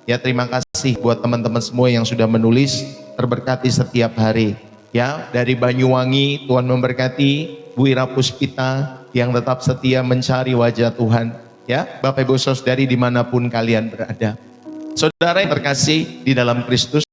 Ya, terima kasih buat teman-teman semua yang sudah menulis, terberkati setiap hari. Ya, dari Banyuwangi, Tuhan memberkati. Bu Ira Puspita yang tetap setia mencari wajah Tuhan. Ya, Bapak Ibu Saudari dimanapun kalian berada. Saudara yang terkasih di dalam Kristus,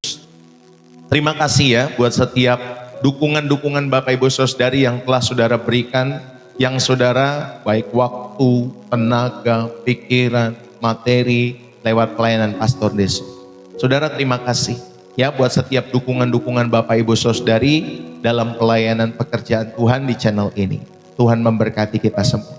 terima kasih ya buat setiap dukungan-dukungan Bapak Ibu Saudari yang telah saudara berikan, yang saudara baik waktu, tenaga, pikiran, materi, lewat pelayanan Pastor Deso. Saudara terima kasih ya buat setiap dukungan-dukungan Bapak Ibu Saudari dalam pelayanan pekerjaan Tuhan di channel ini. Tuhan memberkati kita semua.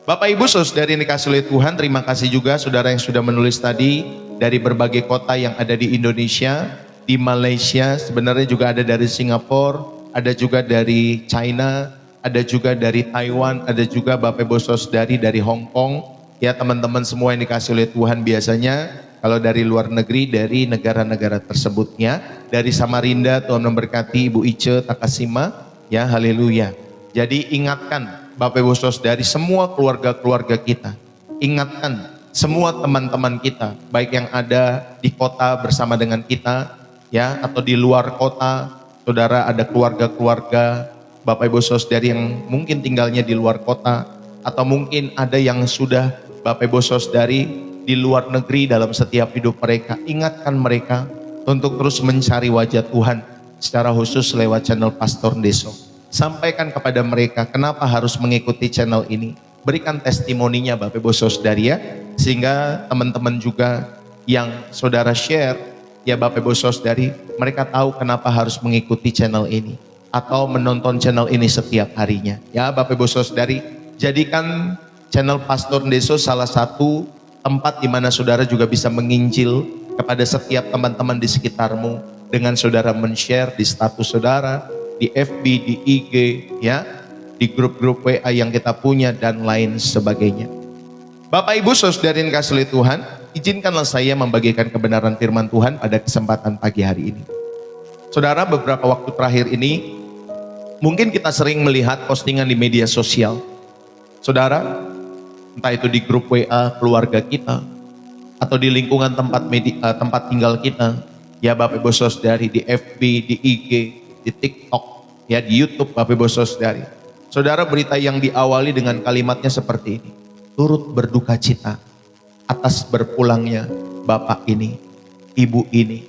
Bapak Ibu Saudari yang dikasih oleh Tuhan, terima kasih juga saudara yang sudah menulis tadi dari berbagai kota yang ada di Indonesia, di Malaysia, sebenarnya juga ada dari Singapura, ada juga dari China, ada juga dari Taiwan, ada juga Bapak Ibu Saudari dari Hong Kong. Ya, teman-teman semua yang dikasih oleh Tuhan, biasanya kalau dari luar negeri, dari negara-negara tersebutnya. Dari Samarinda, Tuhan memberkati Ibu Ice Takasima. Ya, haleluya. Jadi ingatkan Bapak Ibu Saudari, semua keluarga-keluarga kita. Ingatkan semua teman-teman kita, baik yang ada di kota bersama dengan kita, ya, atau di luar kota. Saudara ada keluarga-keluarga Bapak Ibu Saudari yang mungkin tinggalnya di luar kota, atau mungkin ada yang sudah Bapak Ibu Saudari di luar negeri dalam setiap hidup mereka. Ingatkan mereka untuk terus mencari wajah Tuhan secara khusus lewat channel Pastor Deso. Sampaikan kepada mereka kenapa harus mengikuti channel ini. Berikan testimoninya Bapak Ibu Saudari ya, sehingga teman-teman juga yang saudara share ya Bapak Ibu Saudari, mereka tahu kenapa harus mengikuti channel ini atau menonton channel ini setiap harinya. Ya Bapak Ibu Saudari, jadikan channel Pastor Deso salah satu tempat di mana saudara juga bisa menginjil kepada setiap teman-teman di sekitarmu dengan saudara men-share di status saudara, di FB, di IG, ya, di grup-grup WA yang kita punya dan lain sebagainya. Bapak Ibu Saudara yang dikasihi oleh Tuhan, izinkanlah saya membagikan kebenaran firman Tuhan pada kesempatan pagi hari ini. Saudara, beberapa waktu terakhir ini mungkin kita sering melihat postingan di media sosial. Saudara, entah itu di grup WA keluarga kita atau di lingkungan tempat tinggal kita, ya Bapak Ibu Saudari, di FB, di IG, di TikTok, ya di YouTube Bapak Ibu Saudari. Saudara, berita yang diawali dengan kalimatnya seperti ini: turut berduka cita atas berpulangnya bapak ini, ibu ini,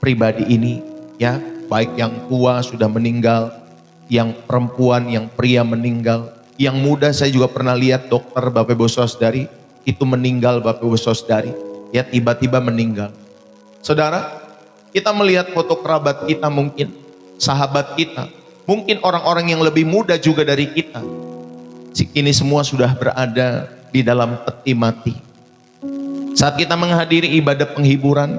pribadi ini, ya, baik yang tua sudah meninggal, yang perempuan, yang pria meninggal. Yang muda saya juga pernah lihat dokter Bapak Ibu Saudari itu meninggal Bapak Ibu Saudari, ya, tiba-tiba meninggal. Saudara, kita melihat foto kerabat kita, mungkin sahabat kita, mungkin orang-orang yang lebih muda juga dari kita. Ini semua sudah berada di dalam peti mati. Saat kita menghadiri ibadah penghiburan,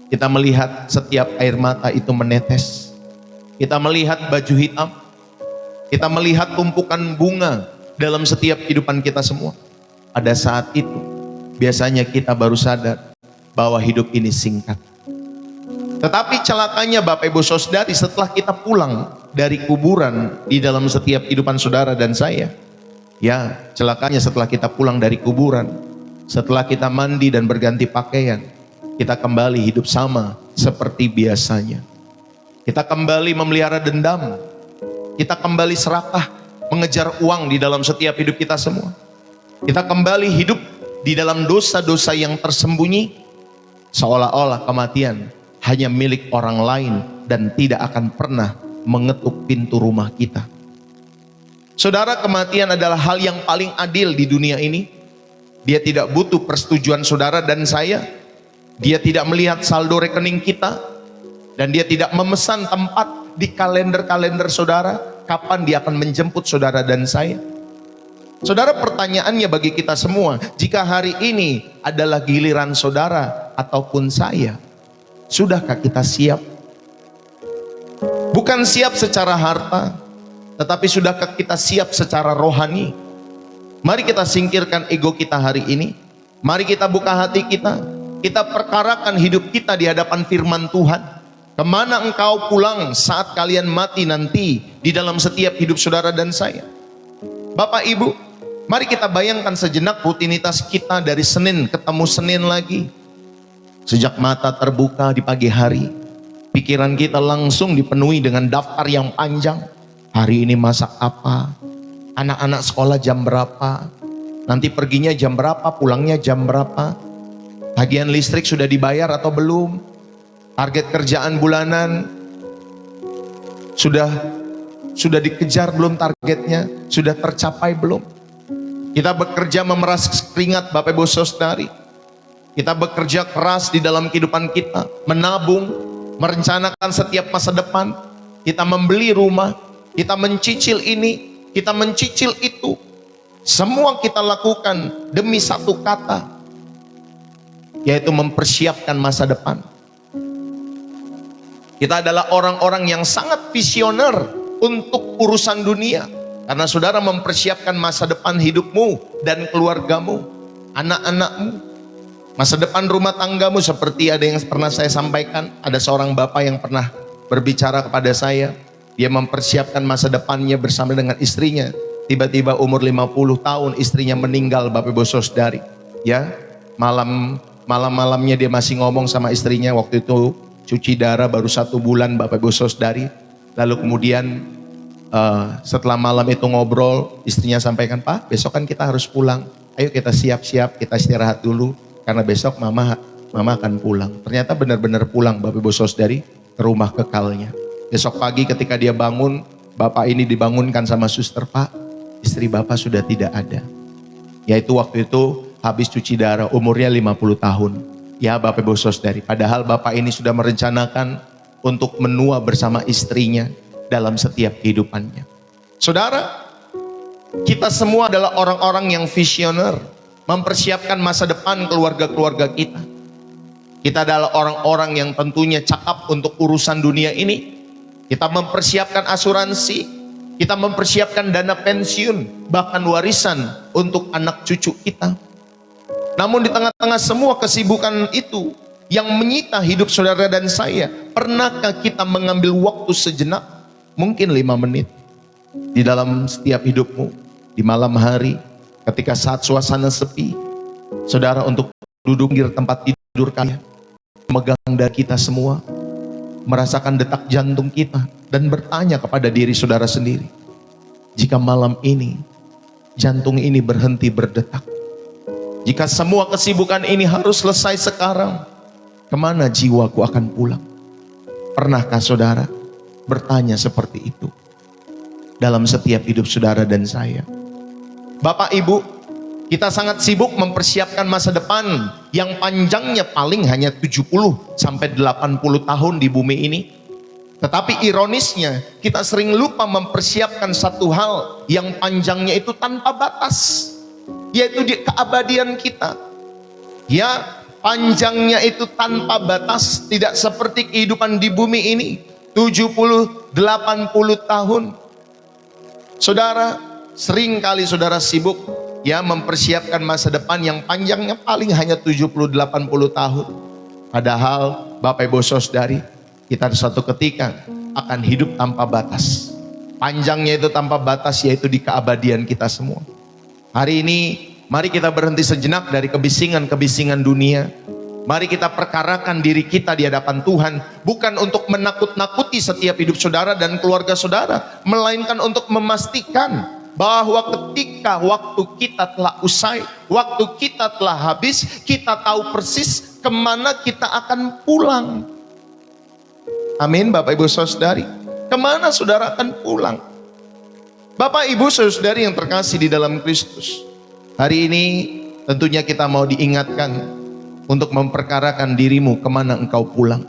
kita melihat setiap air mata itu menetes. Kita melihat baju hitam. Kita melihat tumpukan bunga dalam setiap kehidupan kita semua. Pada saat itu, biasanya kita baru sadar bahwa hidup ini singkat. Tetapi celakanya Bapak Ibu Saudari, setelah kita pulang dari kuburan di dalam setiap kehidupan saudara dan saya, ya, celakanya setelah kita pulang dari kuburan, setelah kita mandi dan berganti pakaian, kita kembali hidup sama seperti biasanya. Kita kembali memelihara dendam. Kita kembali serakah, mengejar uang di dalam setiap hidup kita semua. Kita kembali hidup di dalam dosa-dosa yang tersembunyi, seolah-olah kematian hanya milik orang lain dan tidak akan pernah mengetuk pintu rumah kita. Saudara, kematian adalah hal yang paling adil di dunia ini. Dia tidak butuh persetujuan saudara dan saya. Dia tidak melihat saldo rekening kita, dan dia tidak memesan tempat di kalender-kalender saudara kapan dia akan menjemput saudara dan saya. Saudara, pertanyaannya bagi kita semua, jika hari ini adalah giliran saudara ataupun saya, sudahkah kita siap? Bukan siap secara harta, tetapi sudahkah kita siap secara rohani? Mari kita singkirkan ego kita hari ini. Mari kita buka hati kita. Kita perkarakan hidup kita di hadapan firman Tuhan. Kemana engkau pulang saat kalian mati nanti di dalam setiap hidup saudara dan saya? Bapak Ibu, mari kita bayangkan sejenak rutinitas kita dari Senin ketemu Senin lagi. Sejak mata terbuka di pagi hari, pikiran kita langsung dipenuhi dengan daftar yang panjang. Hari ini masak apa? Anak-anak sekolah jam berapa? Nanti perginya jam berapa? Pulangnya jam berapa? Tagihan listrik sudah dibayar atau belum? Target kerjaan bulanan sudah dikejar belum targetnya? Sudah tercapai belum? Kita bekerja memeras keringat Bapak Ibu Saudari. Kita bekerja keras di dalam kehidupan kita, menabung, merencanakan setiap masa depan. Kita membeli rumah, kita mencicil ini, kita mencicil itu. Semua kita lakukan demi satu kata, yaitu mempersiapkan masa depan. Kita adalah orang-orang yang sangat visioner untuk urusan dunia. Karena saudara mempersiapkan masa depan hidupmu dan keluargamu, anak-anakmu, masa depan rumah tanggamu. Seperti ada yang pernah saya sampaikan, ada seorang bapak yang pernah berbicara kepada saya. Dia mempersiapkan masa depannya bersama dengan istrinya. Tiba-tiba umur 50 tahun istrinya meninggal Bapak Ibu Saudari. Ya, malamnya dia masih ngomong sama istrinya, waktu itu cuci darah baru 1 bulan Bapak Ibu Saudari. Lalu kemudian setelah malam itu ngobrol, istrinya sampaikan, "Pak, besok kan kita harus pulang. Ayo kita siap-siap, kita istirahat dulu karena besok mama akan pulang." Ternyata benar-benar pulang Bapak Ibu Saudari ke rumah kekalnya. Besok pagi ketika dia bangun, bapak ini dibangunkan sama suster, "Pak, istri bapak sudah tidak ada." Yaitu waktu itu habis cuci darah, umurnya 50 tahun. Ya Bapak Ibu Saudari, padahal bapak ini sudah merencanakan untuk menua bersama istrinya dalam setiap kehidupannya. Saudara, kita semua adalah orang-orang yang visioner, mempersiapkan masa depan keluarga-keluarga kita. Kita adalah orang-orang yang tentunya cakap untuk urusan dunia ini. Kita mempersiapkan asuransi, kita mempersiapkan dana pensiun, bahkan warisan untuk anak cucu kita. Namun di tengah-tengah semua kesibukan itu yang menyita hidup saudara dan saya, pernahkah kita mengambil waktu sejenak, mungkin 5 menit, di dalam setiap hidupmu, di malam hari, ketika saat suasana sepi, saudara untuk duduk di tempat tidur kalian, memegang dada kita semua, merasakan detak jantung kita, dan bertanya kepada diri saudara sendiri, jika malam ini jantung ini berhenti berdetak, jika semua kesibukan ini harus selesai sekarang, kemana jiwaku akan pulang? Pernahkah saudara bertanya seperti itu dalam setiap hidup saudara dan saya? Bapak Ibu, kita sangat sibuk mempersiapkan masa depan yang panjangnya paling hanya 70 sampai 80 tahun di bumi ini. Tetapi ironisnya, kita sering lupa mempersiapkan satu hal yang panjangnya itu tanpa batas, yaitu di keabadian kita. Ya, panjangnya itu tanpa batas, tidak seperti kehidupan di bumi ini, 70, 80 tahun. Saudara, sering kali saudara sibuk ya mempersiapkan masa depan yang panjangnya paling hanya 70-80 tahun. Padahal Bapak Ibu Saudari, kita suatu ketika akan hidup tanpa batas. Panjangnya itu tanpa batas, yaitu di keabadian kita semua. Hari ini mari kita berhenti sejenak dari kebisingan-kebisingan dunia. Mari kita perkarakan diri kita di hadapan Tuhan, bukan untuk menakut-nakuti setiap hidup saudara dan keluarga saudara, melainkan untuk memastikan bahwa ketika waktu kita telah usai, waktu kita telah habis, kita tahu persis kemana kita akan pulang. Amin Bapak Ibu Saudari. Kemana saudara akan pulang? Bapak Ibu Saudari yang terkasih di dalam Kristus, hari ini tentunya kita mau diingatkan untuk memperkarakan dirimu kemana engkau pulang.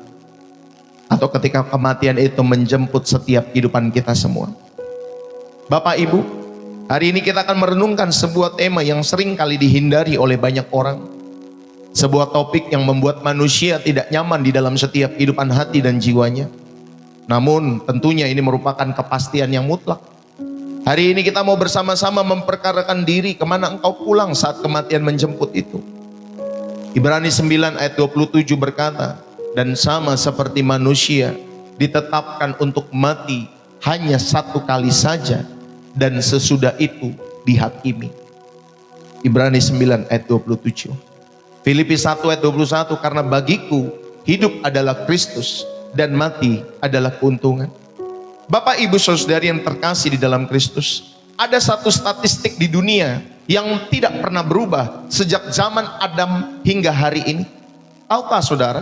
Atau ketika kematian itu menjemput setiap kehidupan kita semua. Bapak Ibu, hari ini kita akan merenungkan sebuah tema yang sering kali dihindari oleh banyak orang. Sebuah topik yang membuat manusia tidak nyaman di dalam setiap kehidupan hati dan jiwanya. Namun tentunya ini merupakan kepastian yang mutlak. Hari ini kita mau bersama-sama memperkarakan diri kemana engkau pulang saat kematian menjemput itu. Ibrani 9 ayat 27 berkata, dan sama seperti manusia ditetapkan untuk mati hanya 1 kali saja, dan sesudah itu dihakimi. Ibrani 9 ayat 27. Filipi 1 ayat 21, karena bagiku hidup adalah Kristus dan mati adalah keuntungan. Bapak Ibu Saudari yang terkasih di dalam Kristus, ada satu statistik di dunia yang tidak pernah berubah sejak zaman Adam hingga hari ini. Tahukah saudara?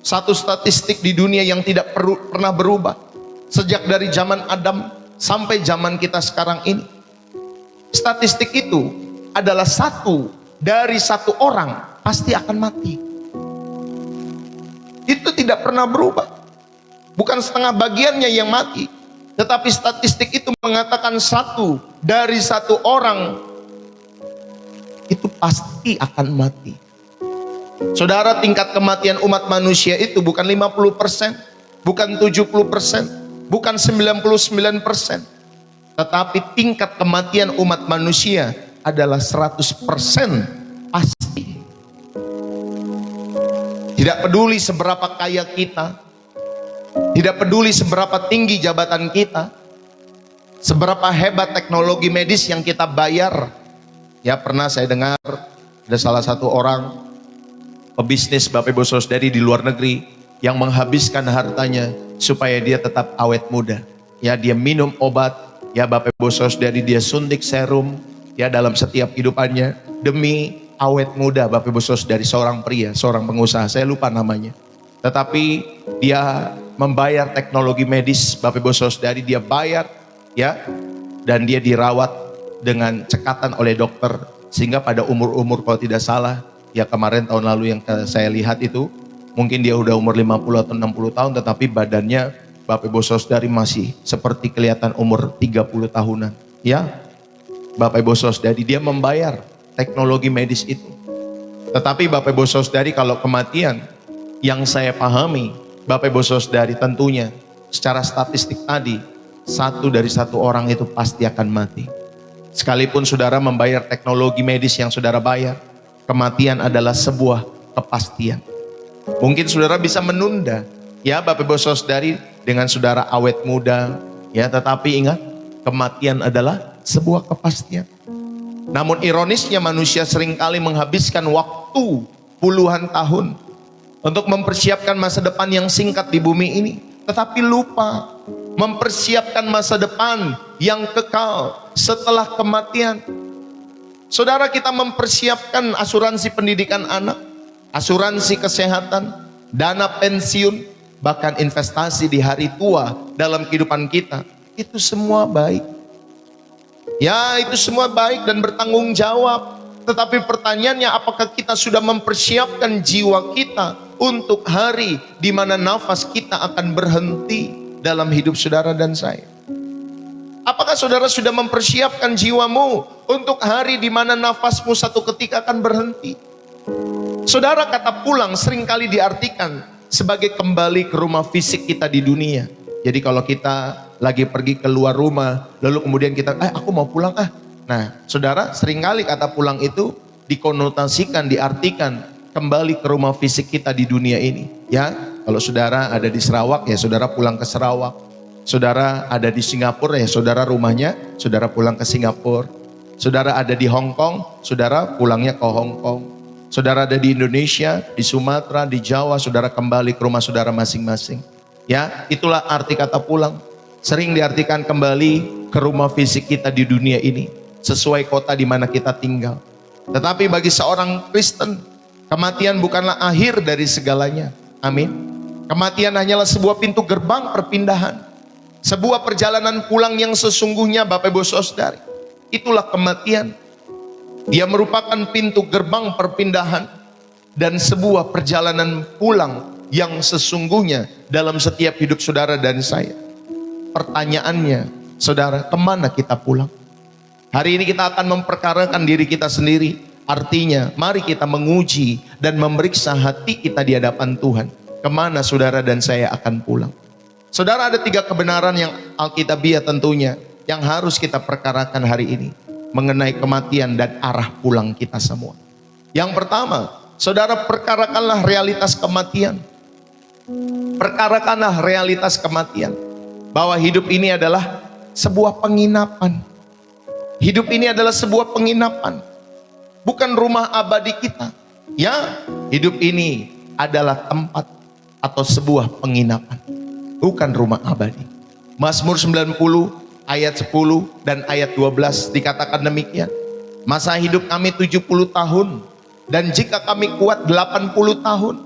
Satu statistik di dunia yang tidak pernah berubah sejak dari zaman Adam sampai zaman kita sekarang ini. Statistik itu adalah satu dari satu orang pasti akan mati. Itu tidak pernah berubah. Bukan setengah bagiannya yang mati, tetapi statistik itu mengatakan satu dari satu orang itu pasti akan mati. Saudara, tingkat kematian umat manusia itu bukan 50%, bukan 70%, bukan 99%, tetapi tingkat kematian umat manusia adalah 100% pasti. Tidak peduli seberapa kaya kita, tidak peduli seberapa tinggi jabatan kita, seberapa hebat teknologi medis yang kita bayar. Ya, pernah saya dengar ada salah satu orang pebisnis Bapak Ibu Saudari di luar negeri yang menghabiskan hartanya supaya dia tetap awet muda. Ya, dia minum obat, ya Bapak Ibu Saudari, dia suntik serum ya dalam setiap kehidupannya demi awet muda. Bapak Ibu Saudari, seorang pria, seorang pengusaha, saya lupa namanya. Tetapi dia membayar teknologi medis, Bapak Ibu Saudari, dia bayar ya, dan dia dirawat dengan cekatan oleh dokter, sehingga pada umur-umur kalau tidak salah ya kemarin tahun lalu yang saya lihat itu mungkin dia udah umur 50 atau 60 tahun, tetapi badannya Bapak Ibu Saudari masih seperti kelihatan umur 30 tahunan ya. Bapak Ibu Saudari, dia membayar teknologi medis itu. Tetapi Bapak Ibu Saudari, kalau kematian yang saya pahami Bapak Ibu Saudari, tentunya secara statistik tadi satu dari satu orang itu pasti akan mati. Sekalipun saudara membayar teknologi medis yang saudara bayar, kematian adalah sebuah kepastian. Mungkin saudara bisa menunda ya Bapak Ibu Saudari dengan saudara awet muda ya, tetapi ingat, kematian adalah sebuah kepastian. Namun ironisnya manusia seringkali menghabiskan waktu puluhan tahun untuk mempersiapkan masa depan yang singkat di bumi ini, tetapi lupa mempersiapkan masa depan yang kekal setelah kematian. Saudara, kita mempersiapkan asuransi pendidikan anak, asuransi kesehatan, dana pensiun, bahkan investasi di hari tua dalam kehidupan kita. Itu semua baik. Ya, itu semua baik dan bertanggung jawab. Tetapi pertanyaannya, apakah kita sudah mempersiapkan jiwa kita untuk hari di mana nafas kita akan berhenti dalam hidup saudara dan saya? Apakah saudara sudah mempersiapkan jiwamu untuk hari di mana nafasmu satu ketika akan berhenti? Saudara, kata pulang seringkali diartikan sebagai kembali ke rumah fisik kita di dunia. Jadi kalau kita lagi pergi keluar rumah, lalu kemudian kita, aku mau pulang Nah, saudara, seringkali kata pulang itu dikonotasikan, diartikan kembali ke rumah fisik kita di dunia ini. Ya, kalau saudara ada di Sarawak, ya saudara pulang ke Sarawak. Saudara ada di Singapura, ya saudara rumahnya, saudara pulang ke Singapura. Saudara ada di Hong Kong, saudara pulangnya ke Hong Kong. Saudara ada di Indonesia, di Sumatera, di Jawa, saudara kembali ke rumah saudara masing-masing. Ya, itulah arti kata pulang. Sering diartikan kembali ke rumah fisik kita di dunia ini, sesuai kota di mana kita tinggal. Tetapi bagi seorang Kristen, kematian bukanlah akhir dari segalanya. Amin. Kematian hanyalah sebuah pintu gerbang perpindahan, sebuah perjalanan pulang yang sesungguhnya. Bapak Ibu Saudari, itulah kematian. Dia merupakan pintu gerbang perpindahan dan sebuah perjalanan pulang yang sesungguhnya dalam setiap hidup saudara dan saya. Pertanyaannya, saudara, kemana kita pulang? Hari ini kita akan memperkarakan diri kita sendiri. Artinya, mari kita menguji dan memeriksa hati kita di hadapan Tuhan. Kemana saudara dan saya akan pulang? Saudara, ada 3 kebenaran yang alkitabiah tentunya yang harus kita perkarakan hari ini mengenai kematian dan arah pulang kita semua. Yang pertama, saudara, perkarakanlah realitas kematian. Perkarakanlah realitas kematian, bahwa hidup ini adalah sebuah penginapan. Hidup ini adalah sebuah penginapan, bukan rumah abadi kita. Ya, hidup ini adalah tempat atau sebuah penginapan, bukan rumah abadi. Mazmur 90 ayat 10 dan ayat 12 dikatakan demikian. Masa hidup kami 70 tahun, dan jika kami kuat 80 tahun.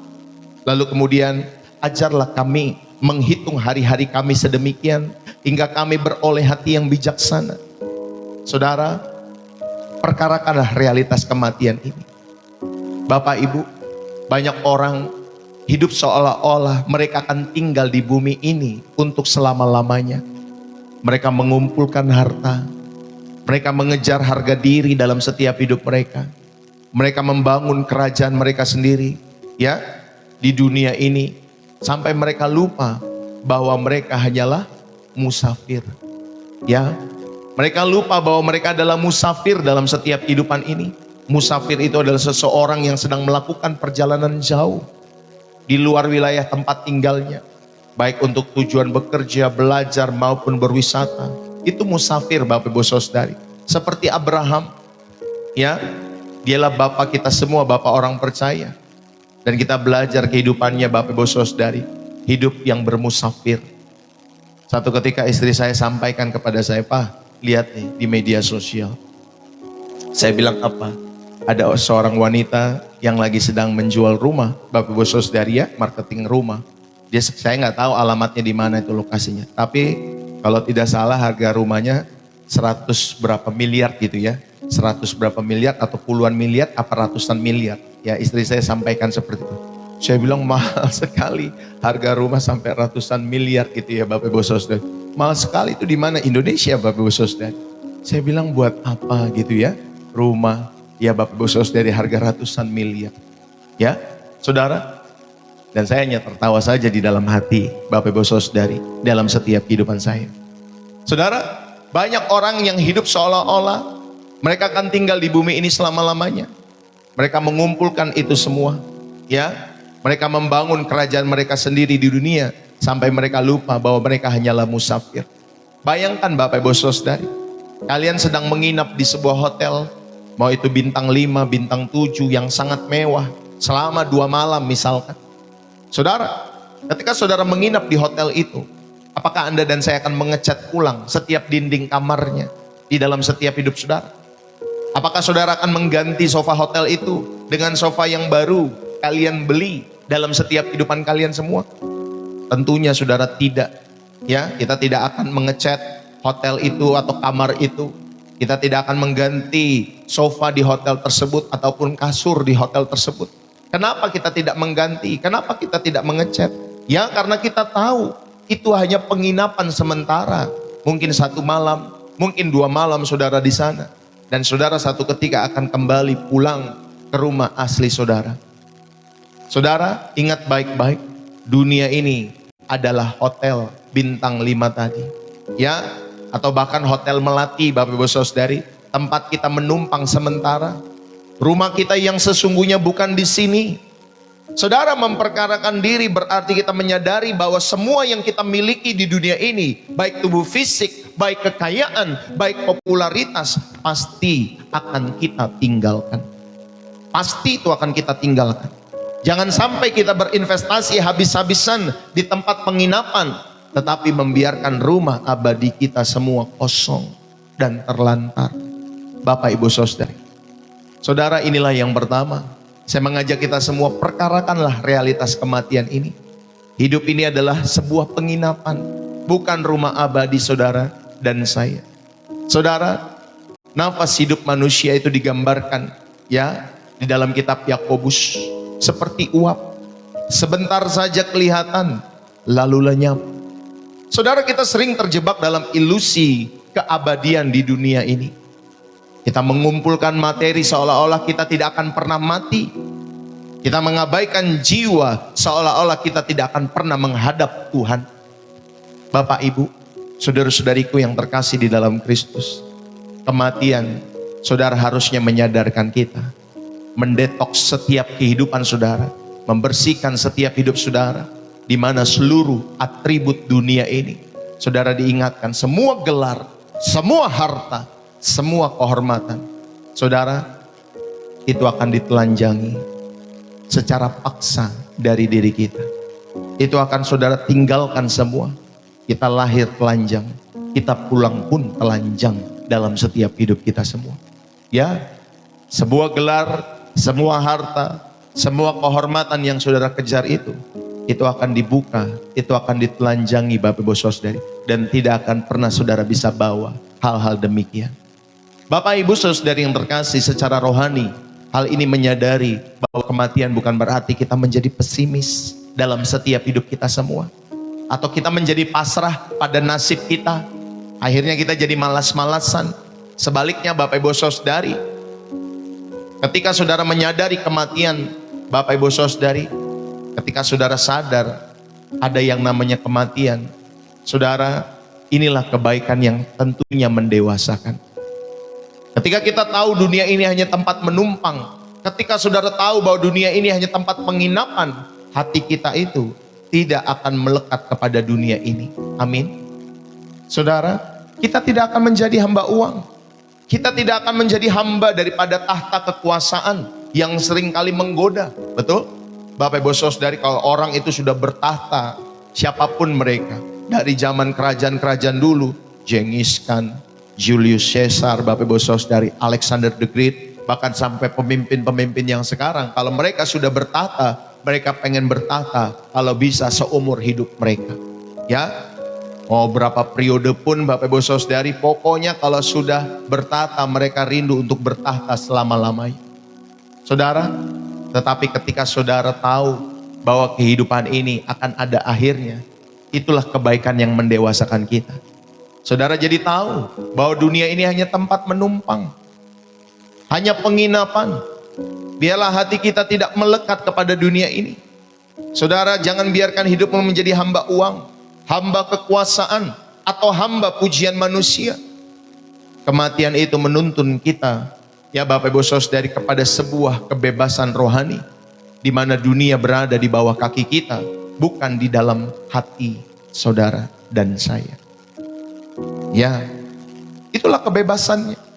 Lalu kemudian, ajarlah kami menghitung hari-hari kami sedemikian, hingga kami beroleh hati yang bijaksana. Saudara, perkarakanlah realitas kematian ini. Bapak Ibu, banyak orang hidup seolah-olah mereka akan tinggal di bumi ini untuk selama-lamanya. Mereka mengumpulkan harta, mereka mengejar harga diri dalam setiap hidup mereka. Mereka membangun kerajaan mereka sendiri, ya, di dunia ini, sampai mereka lupa bahwa mereka hanyalah musafir. Ya, mereka lupa bahwa mereka adalah musafir dalam setiap kehidupan ini. Musafir itu adalah seseorang yang sedang melakukan perjalanan jauh di luar wilayah tempat tinggalnya, baik untuk tujuan bekerja, belajar maupun berwisata. Itu musafir, Bapak Ibu Saudari. Seperti Abraham, ya, dialah Bapak kita semua, Bapak orang percaya. Dan kita belajar kehidupannya, Bapak Ibu Saudari, hidup yang bermusafir. Satu ketika istri saya sampaikan kepada saya, "Pak, lihat nih di media sosial." Saya bilang, "Apa?" "Ada seorang wanita yang lagi sedang menjual rumah, Bapak Ibu Saudari, ya, marketing rumah. Saya nggak tahu alamatnya di mana itu lokasinya. Tapi kalau tidak salah harga rumahnya 100 berapa miliar gitu ya. 100 berapa miliar atau puluhan miliar apa ratusan miliar." Ya, istri saya sampaikan seperti itu. Saya bilang, mahal sekali harga rumah sampai ratusan miliar gitu ya, Bapak Ibu Saudari. Mahal sekali, itu di mana? Indonesia, Bapak Ibu Saudari. Saya bilang, buat apa gitu ya rumah, ya Bapak Ibu Saudari, harga ratusan miliar. Ya, saudara, dan saya hanya tertawa saja di dalam hati, Bapak Ibu Saudari, dalam setiap kehidupan saya. Saudara, banyak orang yang hidup seolah-olah mereka akan tinggal di bumi ini selama-lamanya. Mereka mengumpulkan itu semua, ya. Mereka membangun kerajaan mereka sendiri di dunia, sampai mereka lupa bahwa mereka hanyalah musafir. Bayangkan Bapak Ibu Saudari, kalian sedang menginap di sebuah hotel, mau itu bintang 5, bintang 7 yang sangat mewah, selama 2 malam misalkan. Saudara, ketika saudara menginap di hotel itu, apakah Anda dan saya akan mengecat ulang setiap dinding kamarnya di dalam setiap hidup saudara? Apakah saudara akan mengganti sofa hotel itu dengan sofa yang baru kalian beli dalam setiap kehidupan kalian semua? Tentunya saudara tidak. Ya, kita tidak akan mengecat hotel itu atau kamar itu. Kita tidak akan mengganti sofa di hotel tersebut ataupun kasur di hotel tersebut. Kenapa kita tidak mengganti? Kenapa kita tidak mengecat? Ya, karena kita tahu itu hanya penginapan sementara. Mungkin 1 malam, mungkin 2 malam saudara di sana. Dan saudara satu ketika akan kembali pulang ke rumah asli saudara. Saudara, ingat baik-baik, dunia ini adalah hotel bintang 5 tadi. Ya, atau bahkan hotel melati, Bapak Ibu Saudari, tempat kita menumpang sementara. Rumah kita yang sesungguhnya bukan di sini. Saudara, memperkarakan diri berarti kita menyadari bahwa semua yang kita miliki di dunia ini, baik tubuh fisik, baik kekayaan, baik popularitas, pasti akan kita tinggalkan. Pasti itu akan kita tinggalkan. Jangan sampai kita berinvestasi habis-habisan di tempat penginapan, tetapi membiarkan rumah abadi kita semua kosong dan terlantar. Bapak Ibu Saudari, saudara, inilah yang pertama. Saya mengajak kita semua, perkarakanlah realitas kematian ini. Hidup ini adalah sebuah penginapan, bukan rumah abadi saudara dan saya. Saudara, nafas hidup manusia itu digambarkan, ya, di dalam kitab Yakobus seperti uap. Sebentar saja kelihatan, lalu lenyap. Saudara, kita sering terjebak dalam ilusi keabadian di dunia ini. Kita mengumpulkan materi seolah-olah kita tidak akan pernah mati. Kita mengabaikan jiwa seolah-olah kita tidak akan pernah menghadap Tuhan. Bapak, Ibu, saudara-saudariku yang terkasih di dalam Kristus, kematian, saudara, harusnya menyadarkan kita. Mendetoks setiap kehidupan saudara, membersihkan setiap hidup saudara, di mana seluruh atribut dunia ini, saudara, diingatkan semua gelar, semua harta, semua kehormatan, saudara, itu akan ditelanjangi. secara paksa dari diri kita. Itu akan saudara tinggalkan semua. Kita lahir telanjang, kita pulang pun telanjang dalam setiap hidup kita semua. Ya, sebuah gelar, semua harta, semua kehormatan yang saudara kejar itu akan dibuka, itu akan ditelanjangi Bapak Ibu Saudari, dan tidak akan pernah saudara bisa bawa hal-hal demikian. Bapak Ibu Saudari yang terkasih, secara rohani hal ini menyadari bahwa kematian bukan berarti kita menjadi pesimis dalam setiap hidup kita semua, atau kita menjadi pasrah pada nasib kita, akhirnya kita jadi malas-malasan. Sebaliknya Bapak Ibu Saudari, ketika saudara menyadari kematian Bapak Ibu Saudari, ketika saudara sadar ada yang namanya kematian, saudara, inilah kebaikan yang tentunya mendewasakan. Ketika kita tahu dunia ini hanya tempat menumpang, ketika saudara tahu bahwa dunia ini hanya tempat penginapan, hati kita itu tidak akan melekat kepada dunia ini. Amin. Saudara, kita tidak akan menjadi hamba uang. Kita tidak akan menjadi hamba daripada tahta kekuasaan yang seringkali menggoda. Betul? Bapak Ibu Saudari, kalau orang itu sudah bertahta, siapapun mereka, dari zaman kerajaan-kerajaan dulu, Genghis Khan, Julius Caesar, Bapak Ibu Saudari, Alexander the Great, bahkan sampai pemimpin-pemimpin yang sekarang, kalau mereka sudah bertahta, mereka pengen bertahta kalau bisa seumur hidup mereka. Ya, mau berapa periode pun Bapak Ibu Saudari, pokoknya kalau sudah bertahta, mereka rindu untuk bertahta selama-lamanya. Saudara, tetapi ketika saudara tahu bahwa kehidupan ini akan ada akhirnya, itulah kebaikan yang mendewasakan kita. Saudara jadi tahu bahwa dunia ini hanya tempat menumpang, hanya penginapan. Biarlah hati kita tidak melekat kepada dunia ini. Saudara, jangan biarkan hidupmu menjadi hamba uang, hamba kekuasaan, atau hamba pujian manusia. Kematian itu menuntun kita, ya Bapak Ibu Saudari, kepada sebuah kebebasan rohani, di mana dunia berada di bawah kaki kita, bukan di dalam hati saudara dan saya. Ya, itulah kebebasannya.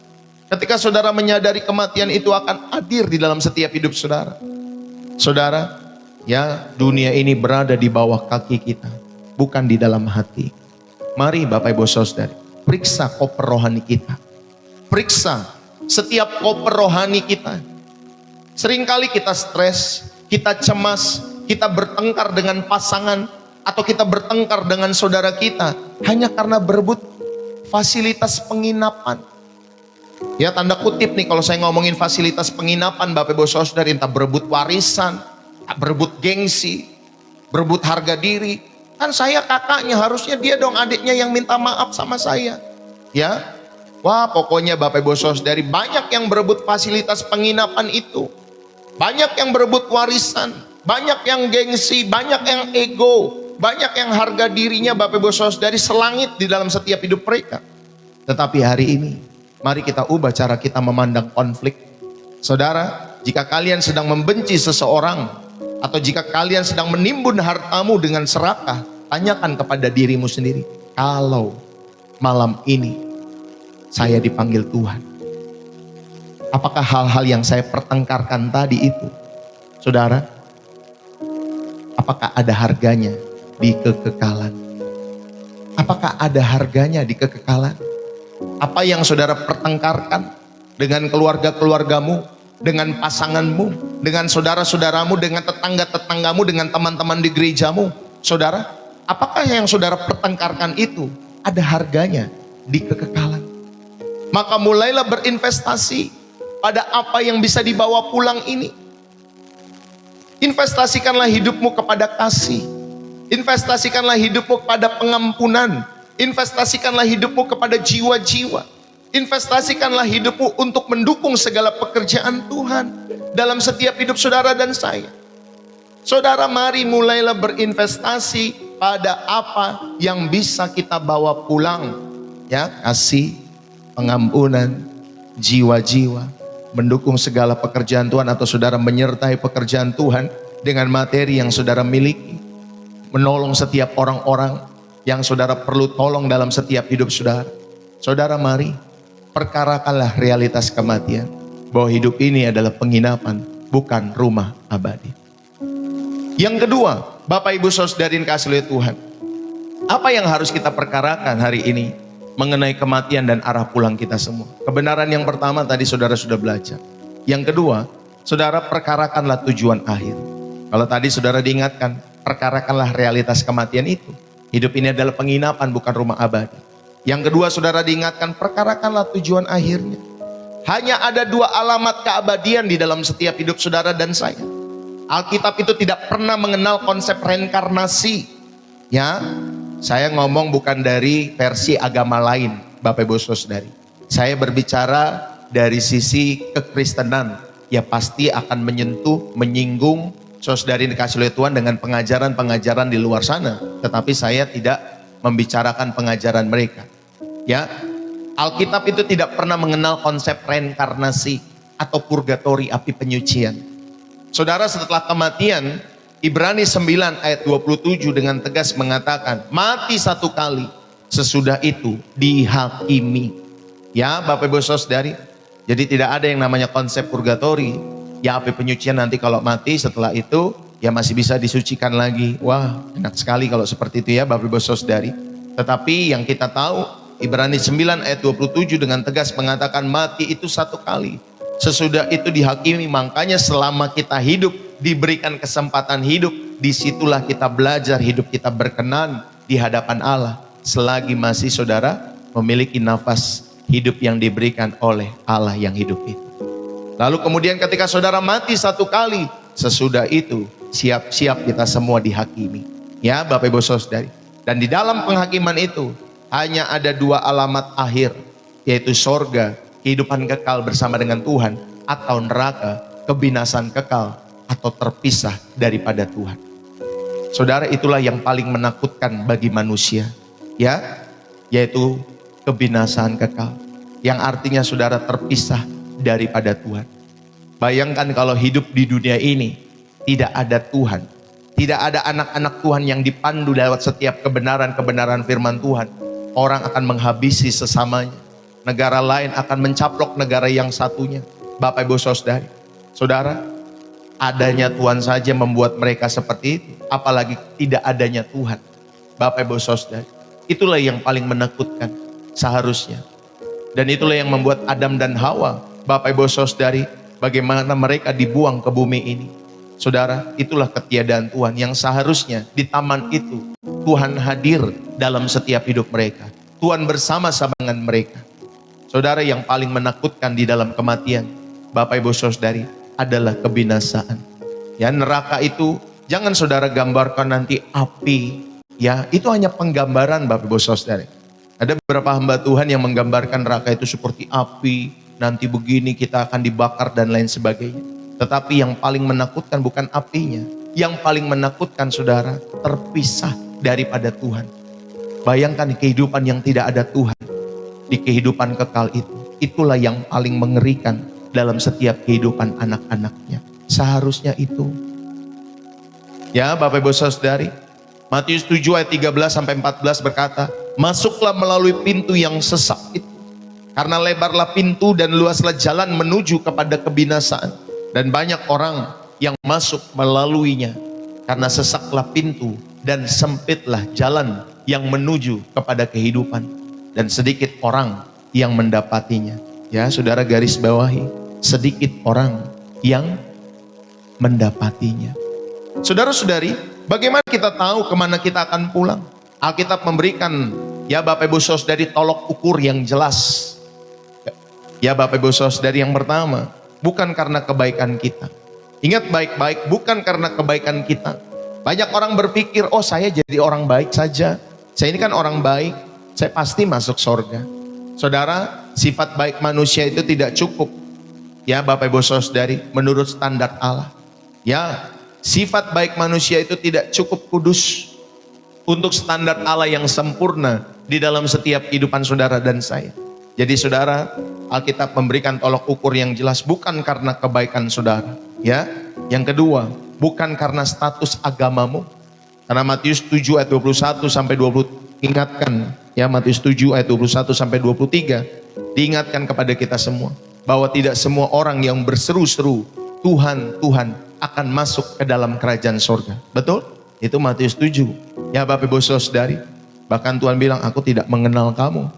Ketika saudara menyadari kematian itu akan hadir di dalam setiap hidup saudara. Saudara, ya, dunia ini berada di bawah kaki kita, bukan di dalam hati. Mari Bapak Ibu Saudari, periksa koper rohani kita. Periksa setiap koper rohani kita. Seringkali kita stres, kita cemas, kita bertengkar dengan pasangan, atau kita bertengkar dengan saudara kita hanya karena berebut fasilitas penginapan. Ya, tanda kutip nih kalau saya ngomongin fasilitas penginapan, Bapak Ibu Saudara, entah berebut warisan, berebut gengsi, berebut harga diri. Kan saya kakaknya, harusnya dia dong adiknya yang minta maaf sama saya. Ya, wah pokoknya Bapak Ibu Saudari, banyak yang berebut fasilitas penginapan itu. Banyak yang berebut warisan, banyak yang gengsi, banyak yang ego, banyak yang harga dirinya Bapak Ibu Saudari selangit di dalam setiap hidup mereka. Tetapi hari ini, mari kita ubah cara kita memandang konflik. Saudara, jika kalian sedang membenci seseorang, atau jika kalian sedang menimbun hartamu dengan serakah, tanyakan kepada dirimu sendiri, kalau malam ini saya dipanggil Tuhan, apakah hal-hal yang saya pertengkarkan tadi itu, saudara, apakah ada harganya di kekekalan? Apakah ada harganya di kekekalan? Apa yang saudara pertengkarkan dengan keluarga-keluargamu, dengan pasanganmu, dengan saudara-saudaramu, dengan tetangga-tetanggamu, dengan teman-teman di gerejamu, saudara, apakah yang saudara pertengkarkan itu ada harganya di kekekalan? Maka mulailah berinvestasi pada apa yang bisa dibawa pulang ini. Investasikanlah hidupmu kepada kasih, investasikanlah hidupmu kepada pengampunan, investasikanlah hidupmu kepada jiwa-jiwa. Investasikanlah hidupmu untuk mendukung segala pekerjaan Tuhan dalam setiap hidup saudara dan saya. Saudara, mari mulailah berinvestasi pada apa yang bisa kita bawa pulang. Ya, kasih, pengampunan, jiwa-jiwa, mendukung segala pekerjaan Tuhan, atau saudara menyertai pekerjaan Tuhan dengan materi yang saudara miliki. Menolong setiap orang-orang yang saudara perlu tolong dalam setiap hidup saudara. Saudara, mari perkarakanlah realitas kematian, bahwa hidup ini adalah penginapan, bukan rumah abadi. Yang kedua, Bapak Ibu Saudari kasih oleh Tuhan, apa yang harus kita perkarakan hari ini mengenai kematian dan arah pulang kita semua? Kebenaran yang pertama tadi saudara sudah belajar. Yang kedua, saudara perkarakanlah tujuan akhir. Kalau tadi saudara diingatkan, perkarakanlah realitas kematian itu. Hidup ini adalah penginapan, bukan rumah abadi. Yang kedua, saudara diingatkan, perkarakanlah tujuan akhirnya. Hanya ada dua alamat keabadian di dalam setiap hidup saudara dan saya. Alkitab itu tidak pernah mengenal konsep reinkarnasi. Ya, saya ngomong bukan dari versi agama lain, Bapak Ibu Saudari. Saya berbicara dari sisi kekristenan. Ya pasti akan menyentuh, menyinggung saudari dikasih oleh Tuhan dengan pengajaran-pengajaran di luar sana. Tetapi saya tidak membicarakan pengajaran mereka. Ya, Alkitab itu tidak pernah mengenal konsep reinkarnasi atau purgatori, api penyucian. Saudara, setelah kematian, Ibrani 9 ayat 27 dengan tegas mengatakan, mati satu kali, sesudah itu dihakimi. Ya Bapak Ibu Saudari, jadi tidak ada yang namanya konsep purgatori. Ya api penyucian nanti kalau mati, setelah itu ya masih bisa disucikan lagi. Wah enak sekali kalau seperti itu ya Bapak Ibu Saudari. Tetapi yang kita tahu, Ibrani 9 ayat 27 dengan tegas mengatakan mati itu satu kali, sesudah itu dihakimi. Makanya selama kita hidup, diberikan kesempatan hidup, disitulah kita belajar hidup kita berkenan di hadapan Allah. Selagi masih saudara memiliki nafas hidup yang diberikan oleh Allah yang hidup itu. Lalu kemudian ketika saudara mati satu kali, sesudah itu siap-siap kita semua dihakimi. Ya Bapak Ibu Saudari. Dan di dalam penghakiman itu hanya ada dua alamat akhir, yaitu sorga, kehidupan kekal bersama dengan Tuhan, atau neraka, kebinasan kekal atau terpisah daripada Tuhan. Saudara, itulah yang paling menakutkan bagi manusia, ya, yaitu kebinasaan kekal, yang artinya saudara terpisah daripada Tuhan. Bayangkan kalau hidup di dunia ini tidak ada Tuhan, tidak ada anak-anak Tuhan yang dipandu lewat setiap kebenaran-kebenaran firman Tuhan, orang akan menghabisi sesamanya. Negara lain akan mencaplok negara yang satunya. Bapak Ibu Saudari, saudara, adanya Tuhan saja membuat mereka seperti itu, apalagi tidak adanya Tuhan. Bapak Ibu Saudari, itulah yang paling menakutkan seharusnya. Dan itulah yang membuat Adam dan Hawa, Bapak Ibu Saudari, bagaimana mereka dibuang ke bumi ini. Saudara, itulah ketiadaan Tuhan yang seharusnya di taman itu Tuhan hadir dalam setiap hidup mereka. Tuhan bersama-sama dengan mereka. Saudara, yang paling menakutkan di dalam kematian, Bapak Ibu Saudari, adalah kebinasaan. Ya, neraka itu jangan saudara gambarkan nanti api. Ya, itu hanya penggambaran Bapak Ibu Saudari. Ada beberapa hamba Tuhan yang menggambarkan neraka itu seperti api, nanti begini kita akan dibakar dan lain sebagainya. Tetapi yang paling menakutkan bukan apinya. Yang paling menakutkan saudara, terpisah daripada Tuhan. Bayangkan kehidupan yang tidak ada Tuhan. Di kehidupan kekal itu, itulah yang paling mengerikan dalam setiap kehidupan anak-anaknya. Seharusnya itu. Ya Bapak Ibu Saudari, Matius 7 ayat 13-14 berkata, masuklah melalui pintu yang sesak itu, karena lebarlah pintu dan luaslah jalan menuju kepada kebinasaan, dan banyak orang yang masuk melaluinya. Karena sesaklah pintu dan sempitlah jalan yang menuju kepada kehidupan, dan sedikit orang yang mendapatinya. Ya saudara, garis bawahi, sedikit orang yang mendapatinya. Saudara-saudari, bagaimana kita tahu kemana kita akan pulang? Alkitab memberikan, ya Bapak Ibu Saudari, tolok ukur yang jelas. Ya Bapak Ibu Saudari, yang pertama, bukan karena kebaikan kita. Ingat baik-baik, bukan karena kebaikan kita. Banyak orang berpikir, oh saya jadi orang baik saja, saya ini kan orang baik, saya pasti masuk surga. Saudara, sifat baik manusia itu tidak cukup. Ya Bapak Ibu Saudari, menurut standar Allah. Ya, sifat baik manusia itu tidak cukup kudus untuk standar Allah yang sempurna di dalam setiap kehidupan saudara dan saya. Jadi saudara, Alkitab memberikan tolok ukur yang jelas, bukan karena kebaikan saudara. Ya, yang kedua, bukan karena status agamamu. Karena Matius 7 ayat 21 sampai 20 ingatkan, ya Matius 7 ayat 21 sampai 23 diingatkan kepada kita semua bahwa tidak semua orang yang berseru-seru Tuhan, Tuhan akan masuk ke dalam kerajaan sorga. Betul? Itu Matius 7. Ya Bapak Ibu Saudari, bahkan Tuhan bilang, aku tidak mengenal kamu.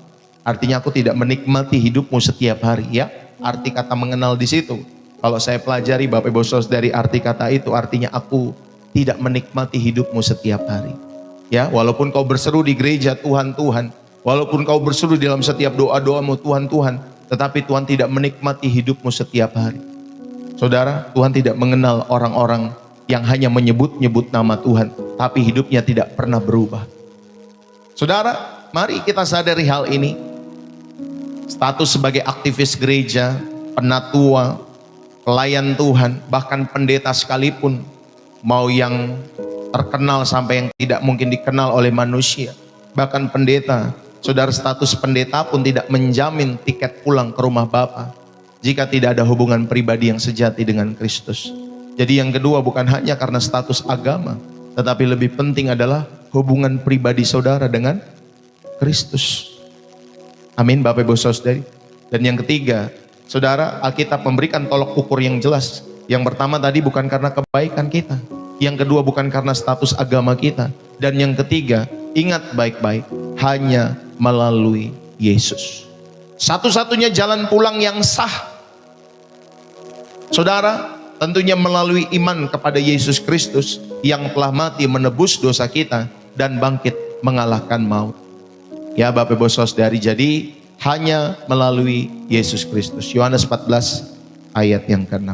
Artinya aku tidak menikmati hidupmu setiap hari. Ya, arti kata mengenal di situ. Kalau saya pelajari Bapak Ibu Saudari, arti kata itu artinya aku tidak menikmati hidupmu setiap hari. Ya, walaupun kau berseru di gereja Tuhan, Tuhan. Walaupun kau berseru dalam setiap doa-doamu Tuhan, Tuhan. Tetapi Tuhan tidak menikmati hidupmu setiap hari. Saudara, Tuhan tidak mengenal orang-orang yang hanya menyebut-nyebut nama Tuhan, tapi hidupnya tidak pernah berubah. Saudara, mari kita sadari hal ini. Status sebagai aktivis gereja, penatua, pelayan Tuhan, bahkan pendeta sekalipun, mau yang terkenal sampai yang tidak mungkin dikenal oleh manusia, bahkan pendeta, saudara, status pendeta pun tidak menjamin tiket pulang ke rumah Bapa jika tidak ada hubungan pribadi yang sejati dengan Kristus. Jadi yang kedua bukan hanya karena status agama, tetapi lebih penting adalah hubungan pribadi saudara dengan Kristus. Amin Bapak Ibu Saudari. Dan yang ketiga, saudara, Alkitab memberikan tolok ukur yang jelas. Yang pertama tadi bukan karena kebaikan kita. Yang kedua bukan karena status agama kita. Dan yang ketiga, ingat baik-baik, hanya melalui Yesus. Satu-satunya jalan pulang yang sah, saudara, tentunya melalui iman kepada Yesus Kristus yang telah mati menebus dosa kita dan bangkit mengalahkan maut. Ya Bapak Ibu Saudari, jadi hanya melalui Yesus Kristus. Yohanes 14 ayat yang ke-6.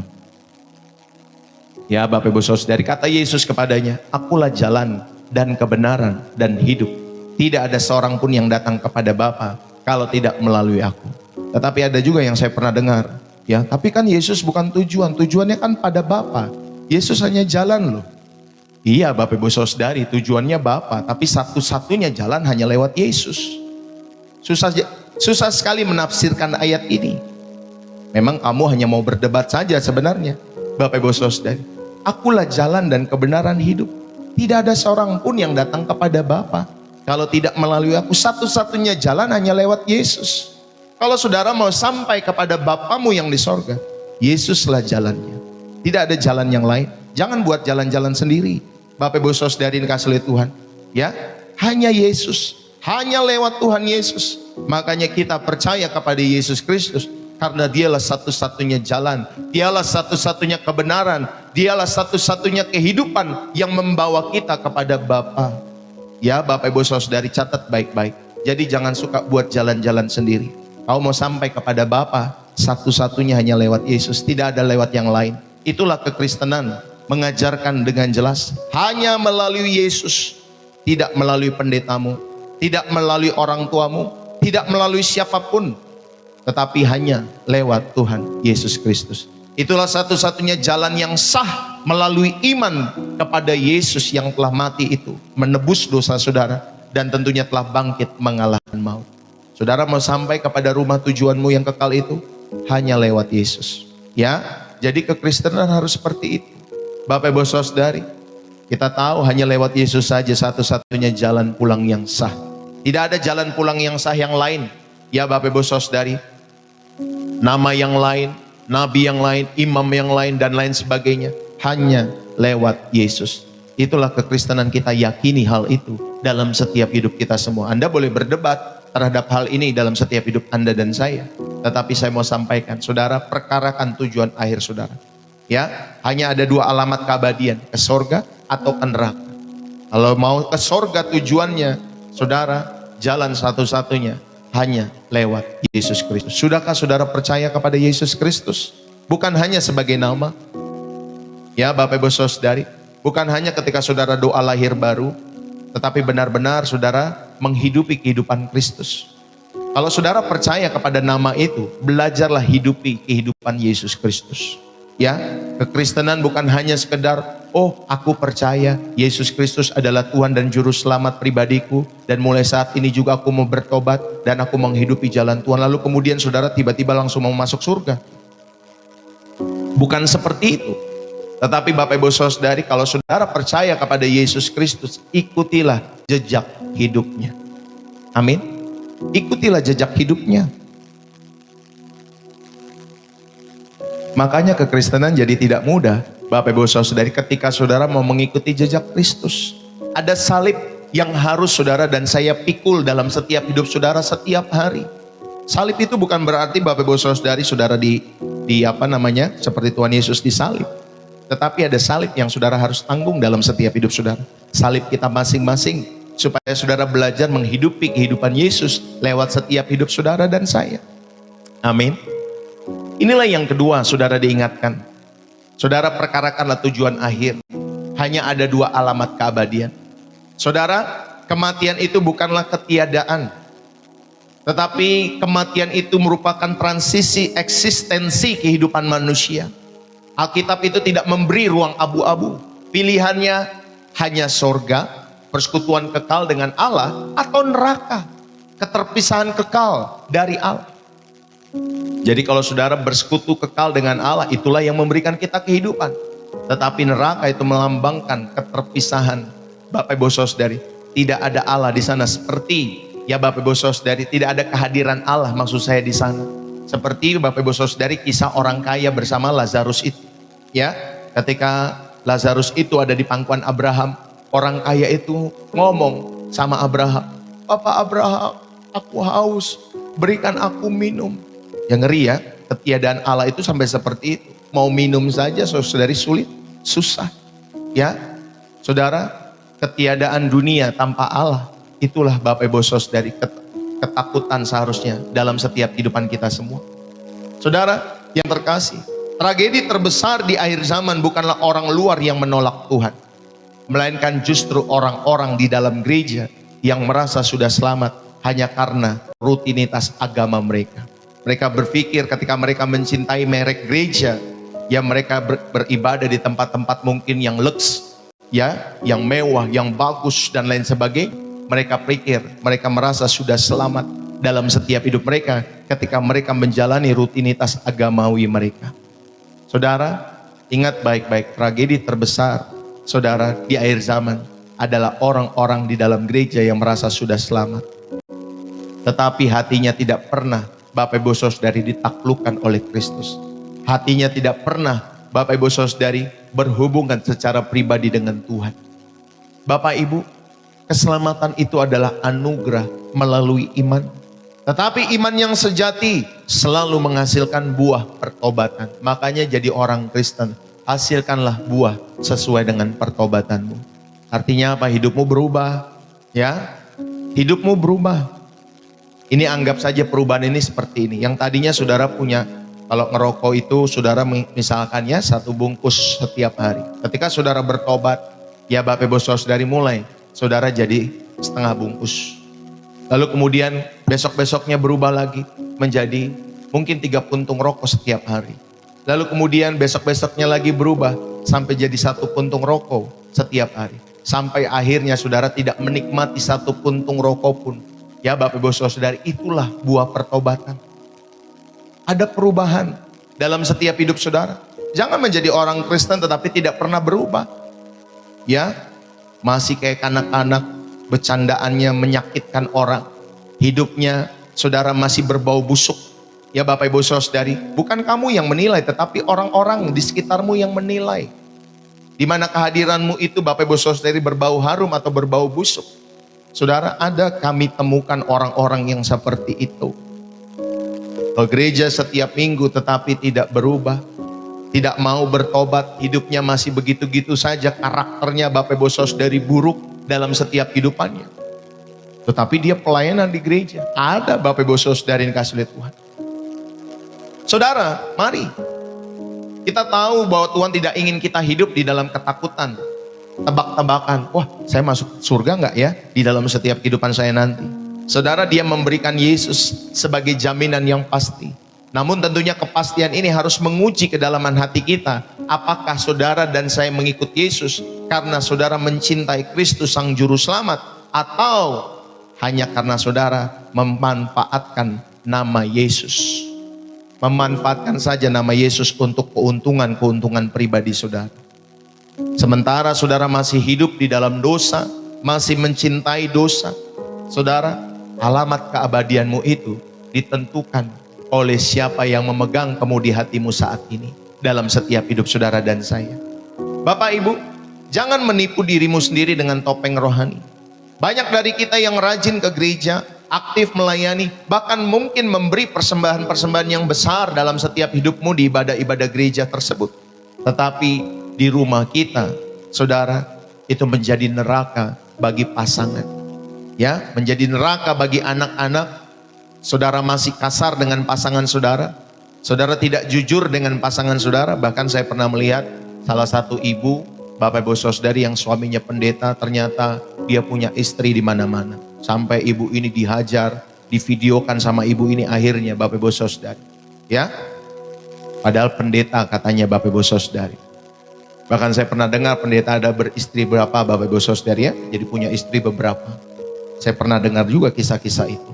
Ya Bapak Ibu Saudari, kata Yesus kepadanya, akulah jalan dan kebenaran dan hidup. Tidak ada seorang pun yang datang kepada Bapa kalau tidak melalui aku. Tetapi ada juga yang saya pernah dengar, ya, tapi kan Yesus bukan tujuan, tujuannya kan pada Bapa. Yesus hanya jalan loh. Iya Bapak Ibu Saudari, tujuannya Bapa, tapi satu-satunya jalan hanya lewat Yesus. Susah sekali menafsirkan ayat ini. Memang kamu hanya mau berdebat saja sebenarnya, Bapak Ibu Saudari. Akulah jalan dan kebenaran hidup. Tidak ada seorang pun yang datang kepada Bapa kalau tidak melalui aku. Satu-satunya jalan hanya lewat Yesus. Kalau saudara mau sampai kepada Bapamu yang di sorga, Yesuslah jalannya. Tidak ada jalan yang lain. Jangan buat jalan-jalan sendiri. Bapak Ibu Saudari kasih oleh Tuhan, ya, hanya Yesus, hanya lewat Tuhan Yesus. Makanya kita percaya kepada Yesus Kristus karena Dialah satu-satunya jalan, Dialah satu-satunya kebenaran, Dialah satu-satunya kehidupan yang membawa kita kepada Bapa. Ya Bapak Ibu Saudari, catat baik-baik. Jadi jangan suka buat jalan-jalan sendiri. Kau mau sampai kepada Bapa, satu-satunya hanya lewat Yesus, tidak ada lewat yang lain. Itulah kekristenan, mengajarkan dengan jelas, hanya melalui Yesus, tidak melalui pendetamu, tidak melalui orang tuamu, tidak melalui siapapun, tetapi hanya lewat Tuhan Yesus Kristus. Itulah satu-satunya jalan yang sah, melalui iman kepada Yesus yang telah mati itu, menebus dosa saudara, dan tentunya telah bangkit mengalahkan maut. Saudara mau sampai kepada rumah tujuanmu yang kekal itu hanya lewat Yesus. Ya, jadi kekristenan harus seperti itu. Bapak Ibu Saudari, kita tahu hanya lewat Yesus saja satu-satunya jalan pulang yang sah. Tidak ada jalan pulang yang sah yang lain. Ya Bapak Ibu Saudari, nama yang lain, nabi yang lain, imam yang lain, dan lain sebagainya, hanya lewat Yesus. Itulah kekristenan, kita yakini hal itu dalam setiap hidup kita semua. Anda boleh berdebat terhadap hal ini dalam setiap hidup Anda dan saya. Tetapi saya mau sampaikan, saudara, perkarakan tujuan akhir saudara. Ya, hanya ada dua alamat keabadian, ke sorga atau ke neraka. Kalau mau ke sorga tujuannya, saudara, jalan satu-satunya hanya lewat Yesus Kristus. Sudahkah saudara percaya kepada Yesus Kristus? Bukan hanya sebagai nama. Ya Bapak Ibu Saudari, bukan hanya ketika saudara doa lahir baru, tetapi benar-benar saudara menghidupi kehidupan Kristus. Kalau saudara percaya kepada nama itu, belajarlah hidupi kehidupan Yesus Kristus. Ya, kekristenan bukan hanya sekedar, oh aku percaya Yesus Kristus adalah Tuhan dan Juru Selamat pribadiku, dan mulai saat ini juga aku mau bertobat dan aku menghidupi jalan Tuhan. Lalu kemudian saudara tiba-tiba langsung mau masuk surga. Bukan seperti itu. Tetapi Bapak Ibu Saudari, kalau saudara percaya kepada Yesus Kristus, ikutilah jejak hidupnya. Amin. Ikutilah jejak hidupnya. Makanya kekristenan jadi tidak mudah. Bapak Ibu Saudari, ketika saudara mau mengikuti jejak Kristus, ada salib yang harus saudara dan saya pikul dalam setiap hidup saudara setiap hari. Salib itu bukan berarti Bapak Ibu Saudari saudara di seperti Tuhan Yesus disalib. Tetapi ada salib yang saudara harus tanggung dalam setiap hidup saudara. Salib kita masing-masing, supaya saudara belajar menghidupi kehidupan Yesus lewat setiap hidup saudara dan saya. Amin. Inilah yang kedua saudara diingatkan. Saudara perkarakanlah tujuan akhir. Hanya ada dua alamat keabadian. Saudara, kematian itu bukanlah ketiadaan. Tetapi kematian itu merupakan transisi eksistensi kehidupan manusia. Alkitab itu tidak memberi ruang abu-abu. Pilihannya hanya sorga, persekutuan kekal dengan Allah, atau neraka, keterpisahan kekal dari Allah. Jadi kalau saudara bersekutu kekal dengan Allah, itulah yang memberikan kita kehidupan. Tetapi neraka itu melambangkan keterpisahan. Bapak Ibu Saudari, tidak ada Allah di sana. Seperti Bapak Ibu Saudari, tidak ada kehadiran Allah maksud saya di sana. Seperti Bapak Ibu Saudari kisah orang kaya bersama Lazarus itu. Ya, ketika Lazarus itu ada di pangkuan Abraham, orang kaya itu ngomong sama Abraham, "Bapak Abraham, aku haus, berikan aku minum." Yang ngeri ya, ketiadaan Allah itu sampai seperti itu. Mau minum saja saudari sulit, susah. Ya, saudara, ketiadaan dunia tanpa Allah, itulah Bapak Ibu Saudari ketakutan seharusnya dalam setiap kehidupan kita semua. Saudara yang terkasih, tragedi terbesar di akhir zaman bukanlah orang luar yang menolak Tuhan, melainkan justru orang-orang di dalam gereja yang merasa sudah selamat hanya karena rutinitas agama mereka. Mereka berpikir ketika mereka mencintai merek gereja, ya mereka beribadah di tempat-tempat mungkin yang lux, ya, yang mewah, yang bagus dan lain sebagainya. Mereka pikir mereka merasa sudah selamat dalam setiap hidup mereka ketika mereka menjalani rutinitas agamawi mereka. Saudara, ingat baik-baik, tragedi terbesar saudara di akhir zaman adalah orang-orang di dalam gereja yang merasa sudah selamat, tetapi hatinya tidak pernah Bapak Ibu Saudari ditaklukkan oleh Kristus. Hatinya tidak pernah Bapak Ibu Saudari berhubungan secara pribadi dengan Tuhan. Bapak Ibu, keselamatan itu adalah anugerah melalui iman. Tetapi iman yang sejati selalu menghasilkan buah pertobatan. Makanya jadi orang Kristen, hasilkanlah buah sesuai dengan pertobatanmu. Artinya apa? Hidupmu berubah, ya. Hidupmu berubah. Ini anggap saja perubahan ini seperti ini. Yang tadinya saudara punya, kalau ngerokok itu saudara misalkan ya 1 bungkus setiap hari. Ketika saudara bertobat, ya Bapak Ibu Saudari mulai, saudara jadi 1/2 bungkus. Lalu kemudian besok-besoknya berubah lagi menjadi mungkin 3 puntung rokok setiap hari. Lalu kemudian besok-besoknya lagi berubah sampai jadi 1 puntung rokok setiap hari. Sampai akhirnya saudara tidak menikmati 1 puntung rokok pun. Ya Bapak Ibu Saudari, itulah buah pertobatan. Ada perubahan dalam setiap hidup saudara. Jangan menjadi orang Kristen tetapi tidak pernah berubah. Ya, masih kayak anak-anak, bercandaannya menyakitkan orang. Hidupnya saudara masih berbau busuk. Ya Bapak Ibu Saudari, bukan kamu yang menilai tetapi orang-orang di sekitarmu yang menilai. Di mana kehadiranmu itu Bapak Ibu Saudari berbau harum atau berbau busuk. Saudara, ada kami temukan orang-orang yang seperti itu. Ke gereja setiap minggu tetapi tidak berubah. Tidak mau bertobat, hidupnya masih begitu-gitu saja. Karakternya Bapak Ibu Saudari buruk dalam setiap kehidupannya. Tetapi dia pelayanan di gereja. Ada Bapak Ibu Saudari yang kasih lihat Tuhan. Saudara, mari. Kita tahu bahwa Tuhan tidak ingin kita hidup di dalam ketakutan. Tebak-tebakan, wah saya masuk surga enggak ya di dalam setiap kehidupan saya nanti. Saudara, dia memberikan Yesus sebagai jaminan yang pasti. Namun tentunya kepastian ini harus menguji kedalaman hati kita. Apakah saudara dan saya mengikut Yesus karena saudara mencintai Kristus Sang Juru Selamat, atau hanya karena saudara memanfaatkan nama Yesus. Memanfaatkan saja nama Yesus untuk keuntungan pribadi saudara. Sementara saudara masih hidup di dalam dosa, masih mencintai dosa, saudara, alamat keabadianmu itu ditentukan oleh siapa yang memegang kemudi hatimu saat ini dalam setiap hidup saudara dan saya. Bapak Ibu, jangan menipu dirimu sendiri dengan topeng rohani. Banyak dari kita yang rajin ke gereja, aktif melayani, bahkan mungkin memberi persembahan-persembahan yang besar dalam setiap hidupmu di ibadah-ibadah gereja tersebut. Tetapi di rumah kita, saudara, itu menjadi neraka bagi pasangan. Ya, menjadi neraka bagi anak-anak. Saudara masih kasar dengan pasangan saudara. Saudara tidak jujur dengan pasangan saudara. Bahkan saya pernah melihat salah satu ibu, Bapak Ibu Saudari yang suaminya pendeta, ternyata dia punya istri di mana-mana. Sampai ibu ini dihajar, divideokan sama ibu ini akhirnya Bapak Ibu Saudari. Ya, padahal pendeta katanya Bapak Ibu Saudari. Bahkan saya pernah dengar pendeta ada beristri berapa Bapak Ibu Saudari ya, jadi punya istri beberapa. Saya pernah dengar juga kisah-kisah itu.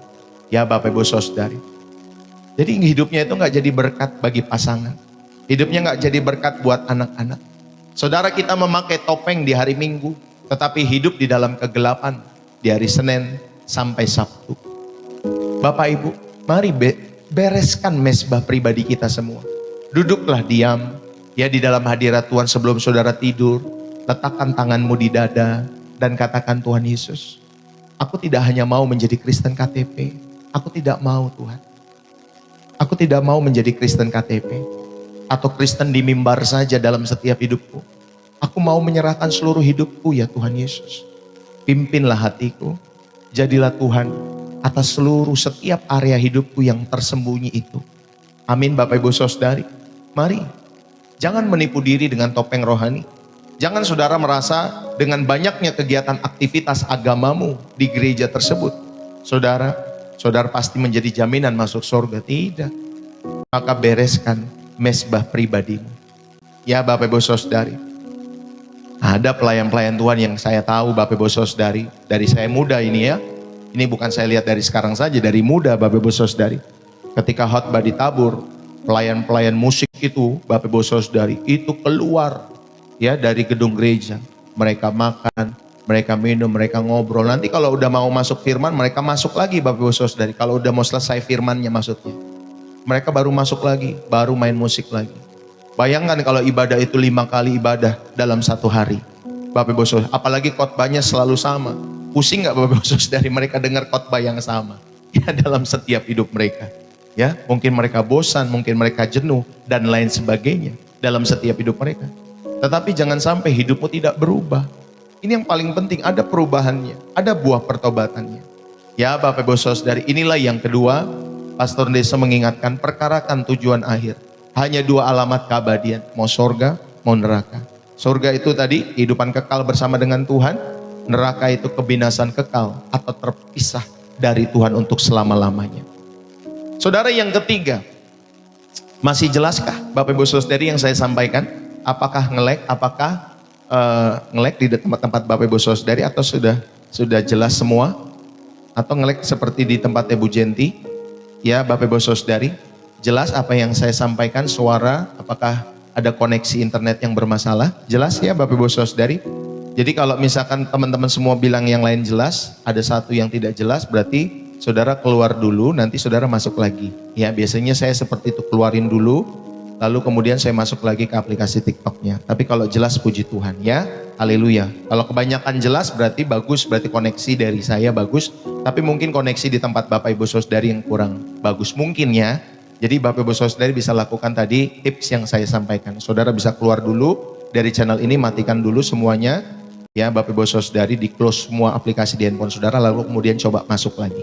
Ya Bapak Ibu Saudari. Jadi hidupnya itu gak jadi berkat bagi pasangan. Hidupnya gak jadi berkat buat anak-anak. Saudara, kita memakai topeng di hari Minggu, tetapi hidup di dalam kegelapan di hari Senin sampai Sabtu. Bapak Ibu, mari bereskan mezbah pribadi kita semua. Duduklah diam, ya di dalam hadirat Tuhan sebelum saudara tidur. Letakkan tanganmu di dada dan katakan, Tuhan Yesus, aku tidak hanya mau menjadi Kristen KTP. Aku tidak mau Tuhan. Aku tidak mau menjadi Kristen KTP. Atau Kristen di mimbar saja dalam setiap hidupku. Aku mau menyerahkan seluruh hidupku ya Tuhan Yesus. Pimpinlah hatiku. Jadilah Tuhan atas seluruh setiap area hidupku yang tersembunyi itu. Amin Bapak Ibu Saudari. Mari. Jangan menipu diri dengan topeng rohani. Jangan saudara merasa dengan banyaknya kegiatan aktivitas agamamu di gereja tersebut, saudara pasti menjadi jaminan masuk surga. Tidak. Maka bereskan mezbah pribadimu. Ya Bapak Ibu Saudari. Ada pelayan-pelayan Tuhan yang saya tahu Bapak Ibu Saudari. Dari saya muda ini ya. Ini bukan saya lihat dari sekarang saja. Dari muda Bapak Ibu Saudari. Ketika khotbah di Tabur, pelayan-pelayan musik itu Bapak Ibu Saudari itu keluar ya dari gedung gereja. Mereka makan, mereka minum, mereka ngobrol. Nanti kalau udah mau masuk firman, mereka masuk lagi Bapak Ibu Saudari. Kalau udah mau selesai firmannya maksudnya. Mereka baru masuk lagi, baru main musik lagi. Bayangkan kalau ibadah itu 5 kali ibadah dalam satu hari. Bapak Ibu Saudari, apalagi khotbahnya selalu sama. Pusing gak Bapak Ibu Saudari mereka dengar khotbah yang sama? Ya dalam setiap hidup mereka. Ya, mungkin mereka bosan, mungkin mereka jenuh, dan lain sebagainya. Dalam setiap hidup mereka. Tetapi jangan sampai hidupmu tidak berubah. Ini yang paling penting, ada perubahannya, ada buah pertobatannya. Ya Bapak Ibu Saudari, inilah yang kedua, Pastor Desa mengingatkan, perkarakan tujuan akhir. Hanya 2 alamat keabadian, mau surga, mau neraka. Surga itu tadi, kehidupan kekal bersama dengan Tuhan. Neraka itu kebinasan kekal, atau terpisah dari Tuhan untuk selama-lamanya. Saudara, yang ketiga, masih jelaskah Bapak Ibu Saudari yang saya sampaikan? Apakah nge-lag di tempat-tempat Bapak Ibu Saudari atau sudah jelas semua? Atau nge-lag seperti di tempat Ibu Jenti? Ya Bapak Ibu Saudari, jelas apa yang saya sampaikan, suara, apakah ada koneksi internet yang bermasalah? Jelas ya Bapak Ibu Saudari? Jadi kalau misalkan teman-teman semua bilang yang lain jelas, ada satu yang tidak jelas, berarti saudara keluar dulu, nanti saudara masuk lagi. Ya biasanya saya seperti itu, keluarin dulu, lalu kemudian saya masuk lagi ke aplikasi TikToknya. Tapi kalau jelas puji Tuhan ya, haleluya. Kalau kebanyakan jelas berarti bagus, berarti koneksi dari saya bagus. Tapi mungkin koneksi di tempat Bapak Ibu Saudari yang kurang bagus mungkin ya. Jadi Bapak Ibu Saudari bisa lakukan tadi tips yang saya sampaikan. Saudara bisa keluar dulu dari channel ini, matikan dulu semuanya. Ya Bapak Ibu Saudari, di close semua aplikasi di handphone saudara, lalu kemudian coba masuk lagi.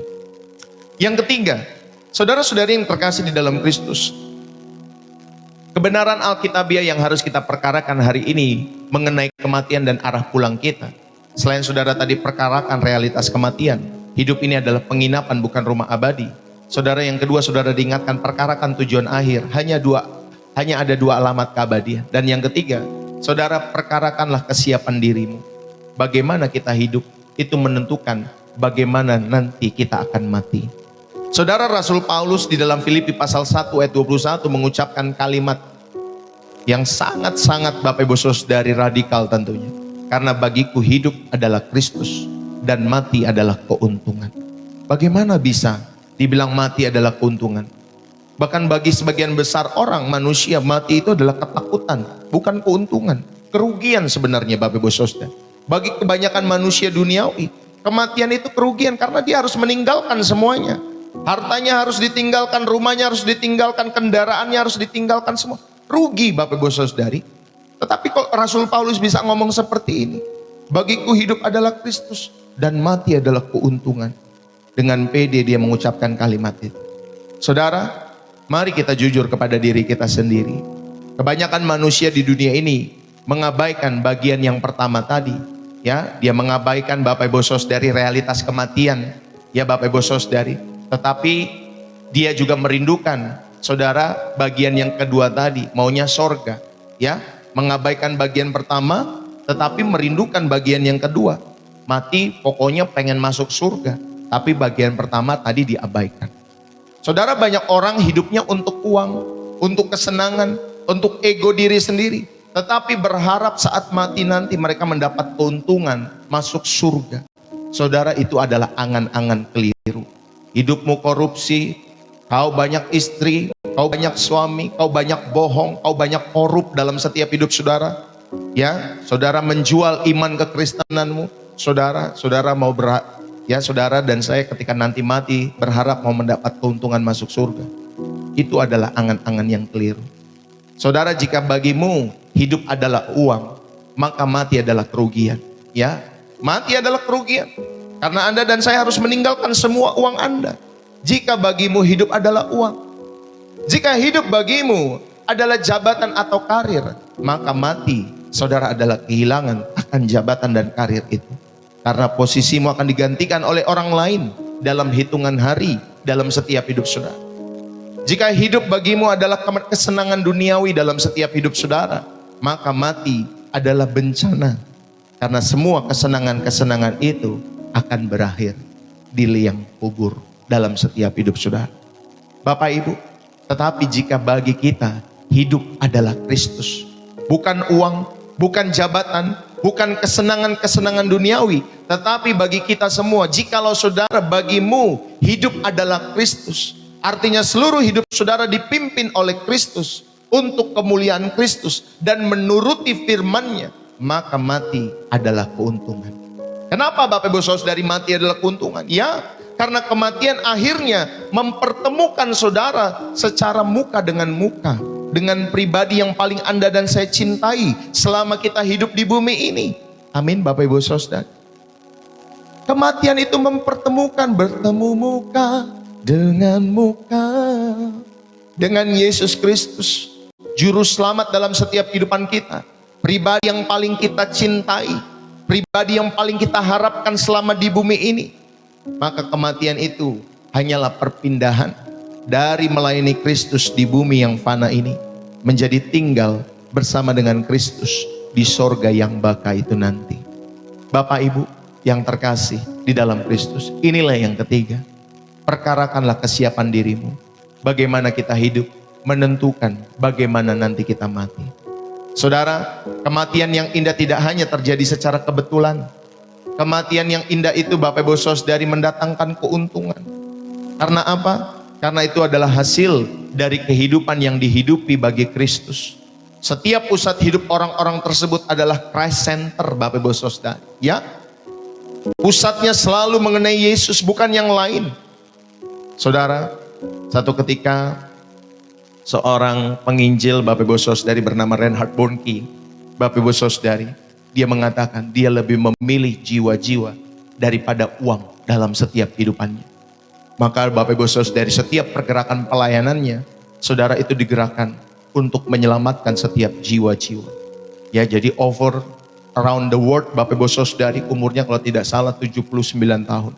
Yang ketiga, saudara-saudari yang terkasih di dalam Kristus, kebenaran Alkitabiah yang harus kita perkarakan hari ini mengenai kematian dan arah pulang kita. Selain saudara tadi perkarakan realitas kematian, hidup ini adalah penginapan bukan rumah abadi. Saudara, yang kedua, saudara diingatkan perkarakan tujuan akhir. Hanya ada 2 alamat keabadian. Dan yang ketiga, saudara perkarakanlah kesiapan dirimu. Bagaimana kita hidup itu menentukan bagaimana nanti kita akan mati. Saudara, Rasul Paulus di dalam Filipi pasal 1 ayat 21 mengucapkan kalimat yang sangat-sangat Bapak Ibu Saudari radikal tentunya. Karena bagiku hidup adalah Kristus dan mati adalah keuntungan. Bagaimana bisa dibilang mati adalah keuntungan? Bahkan bagi sebagian besar orang, manusia, mati itu adalah ketakutan, bukan keuntungan. kerugian sebenarnya Bapak Ibu Saudara. Bagi kebanyakan manusia duniawi, kematian itu kerugian karena dia harus meninggalkan semuanya. Hartanya harus ditinggalkan, rumahnya harus ditinggalkan, kendaraannya harus ditinggalkan semua. Rugi Bapak Ibu Saudari. Tetapi kok Rasul Paulus bisa ngomong seperti ini? Bagiku hidup adalah Kristus dan mati adalah keuntungan. Dengan pede dia mengucapkan kalimat itu. Saudara, mari kita jujur kepada diri kita sendiri. Kebanyakan manusia di dunia ini mengabaikan bagian yang pertama tadi, ya, dia mengabaikan Bapak Ibu Saudari realitas kematian, ya Bapak Ibu Saudari. Tetapi dia juga merindukan, saudara, bagian yang kedua tadi, maunya sorga, ya, mengabaikan bagian pertama, tetapi merindukan bagian yang kedua. Mati pokoknya pengen masuk surga, tapi bagian pertama tadi diabaikan. Saudara, banyak orang hidupnya untuk uang, untuk kesenangan, untuk ego diri sendiri. Tetapi berharap saat mati nanti mereka mendapat keuntungan masuk surga. Saudara, itu adalah angan-angan keliru. Hidupmu korupsi, kau banyak istri, kau banyak suami, kau banyak bohong, kau banyak korup dalam setiap hidup saudara. Ya, saudara menjual iman kekristenanmu. Saudara mau saudara dan saya ketika nanti mati berharap mau mendapat keuntungan masuk surga. Itu adalah angan-angan yang keliru. Saudara, jika bagimu hidup adalah uang, maka mati adalah kerugian. Ya, mati adalah kerugian. Karena Anda dan saya harus meninggalkan semua uang Anda. Jika bagimu hidup adalah uang, jika hidup bagimu adalah jabatan atau karir, maka mati, saudara, adalah kehilangan akan jabatan dan karir itu. Karena posisimu akan digantikan oleh orang lain dalam hitungan hari, dalam setiap hidup saudara. Jika hidup bagimu adalah kesenangan duniawi dalam setiap hidup saudara, maka mati adalah bencana. Karena semua kesenangan-kesenangan itu akan berakhir di liang kubur dalam setiap hidup saudara. Bapak Ibu, tetapi jika bagi kita hidup adalah Kristus, bukan uang, bukan jabatan, bukan kesenangan-kesenangan duniawi, tetapi bagi kita semua, jikalau saudara bagimu hidup adalah Kristus, artinya seluruh hidup saudara dipimpin oleh Kristus untuk kemuliaan Kristus dan menuruti firman-Nya, maka mati adalah keuntungan. Kenapa Bapak Ibu Saudari mati adalah keuntungan? Ya, karena kematian akhirnya mempertemukan saudara secara muka dengan muka dengan pribadi yang paling Anda dan saya cintai selama kita hidup di bumi ini. Amin Bapak Ibu Saudara. Kematian itu mempertemukan, bertemu muka dengan Yesus Kristus, juru selamat dalam setiap kehidupan kita, pribadi yang paling kita cintai, pribadi yang paling kita harapkan selama di bumi ini. Maka kematian itu hanyalah perpindahan dari melayani Kristus di bumi yang fana ini menjadi tinggal bersama dengan Kristus di sorga yang baka itu nanti. Bapak Ibu yang terkasih di dalam Kristus, inilah yang ketiga. Perkarakanlah kesiapan dirimu. Bagaimana kita hidup menentukan bagaimana nanti kita mati. Saudara, kematian yang indah tidak hanya terjadi secara kebetulan. Kematian yang indah itu Bapak Ibu Saudari mendatangkan keuntungan. Karena apa? Karena itu adalah hasil dari kehidupan yang dihidupi bagi Kristus. Setiap pusat hidup orang-orang tersebut adalah Christ Center Bapak Ibu Saudari. Ya, pusatnya selalu mengenai Yesus, bukan yang lain. Saudara, satu ketika seorang penginjil Bapak Ibu Saudari bernama Reinhard Bonnke, Bapak Ibu Saudari, dia mengatakan dia lebih memilih jiwa-jiwa daripada uang dalam setiap kehidupannya. Maka Bapak Ibu Saudari, setiap pergerakan pelayanannya, saudara, itu digerakkan untuk menyelamatkan setiap jiwa-jiwa. Ya, jadi around the world Bapak Ibu Saudari umurnya kalau tidak salah 79 tahun.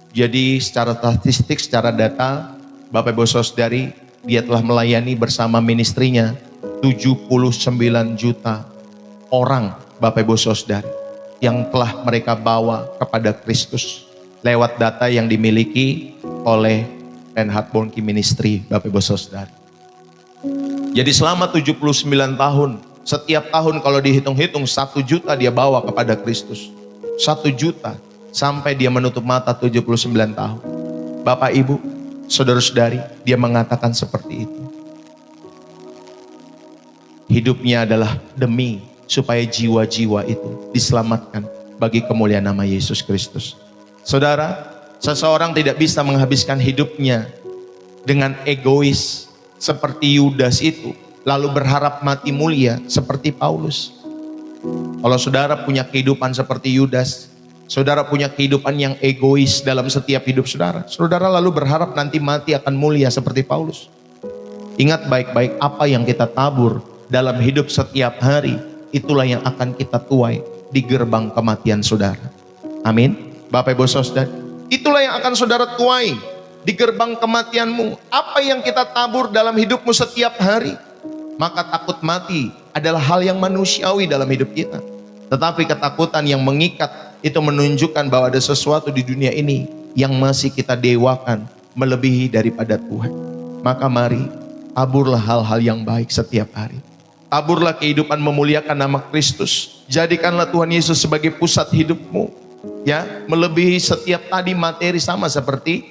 Jadi secara statistik, secara data, Bapak Ibu Saudari, dia telah melayani bersama ministrinya 79 juta orang Bapak Ibu Saudari yang telah mereka bawa kepada Kristus lewat data yang dimiliki oleh Reinhard Bonnke Ministry Bapak Ibu Saudari. Jadi selama 79 tahun, setiap tahun kalau dihitung-hitung 1 juta dia bawa kepada Kristus. 1 juta sampai dia menutup mata 79 tahun. Bapak Ibu, saudara-saudari, dia mengatakan seperti itu. Hidupnya adalah demi supaya jiwa-jiwa itu diselamatkan bagi kemuliaan nama Yesus Kristus. Saudara, seseorang tidak bisa menghabiskan hidupnya dengan egois seperti Yudas itu, lalu berharap mati mulia seperti Paulus. Kalau saudara punya kehidupan seperti Yudas, saudara punya kehidupan yang egois dalam setiap hidup saudara, saudara lalu berharap nanti mati akan mulia seperti Paulus. Ingat baik-baik, apa yang kita tabur dalam hidup setiap hari, itulah yang akan kita tuai di gerbang kematian saudara. Amin. Bapak Ibu Saudara, itulah yang akan saudara tuai di gerbang kematianmu. Apa yang kita tabur dalam hidupmu setiap hari. Maka takut mati adalah hal yang manusiawi dalam hidup kita. Tetapi ketakutan yang mengikat itu menunjukkan bahwa ada sesuatu di dunia ini yang masih kita dewakan melebihi daripada Tuhan. Maka mari taburlah hal-hal yang baik setiap hari. Taburlah kehidupan memuliakan nama Kristus. Jadikanlah Tuhan Yesus sebagai pusat hidupmu. Ya, melebihi setiap tadi materi, sama seperti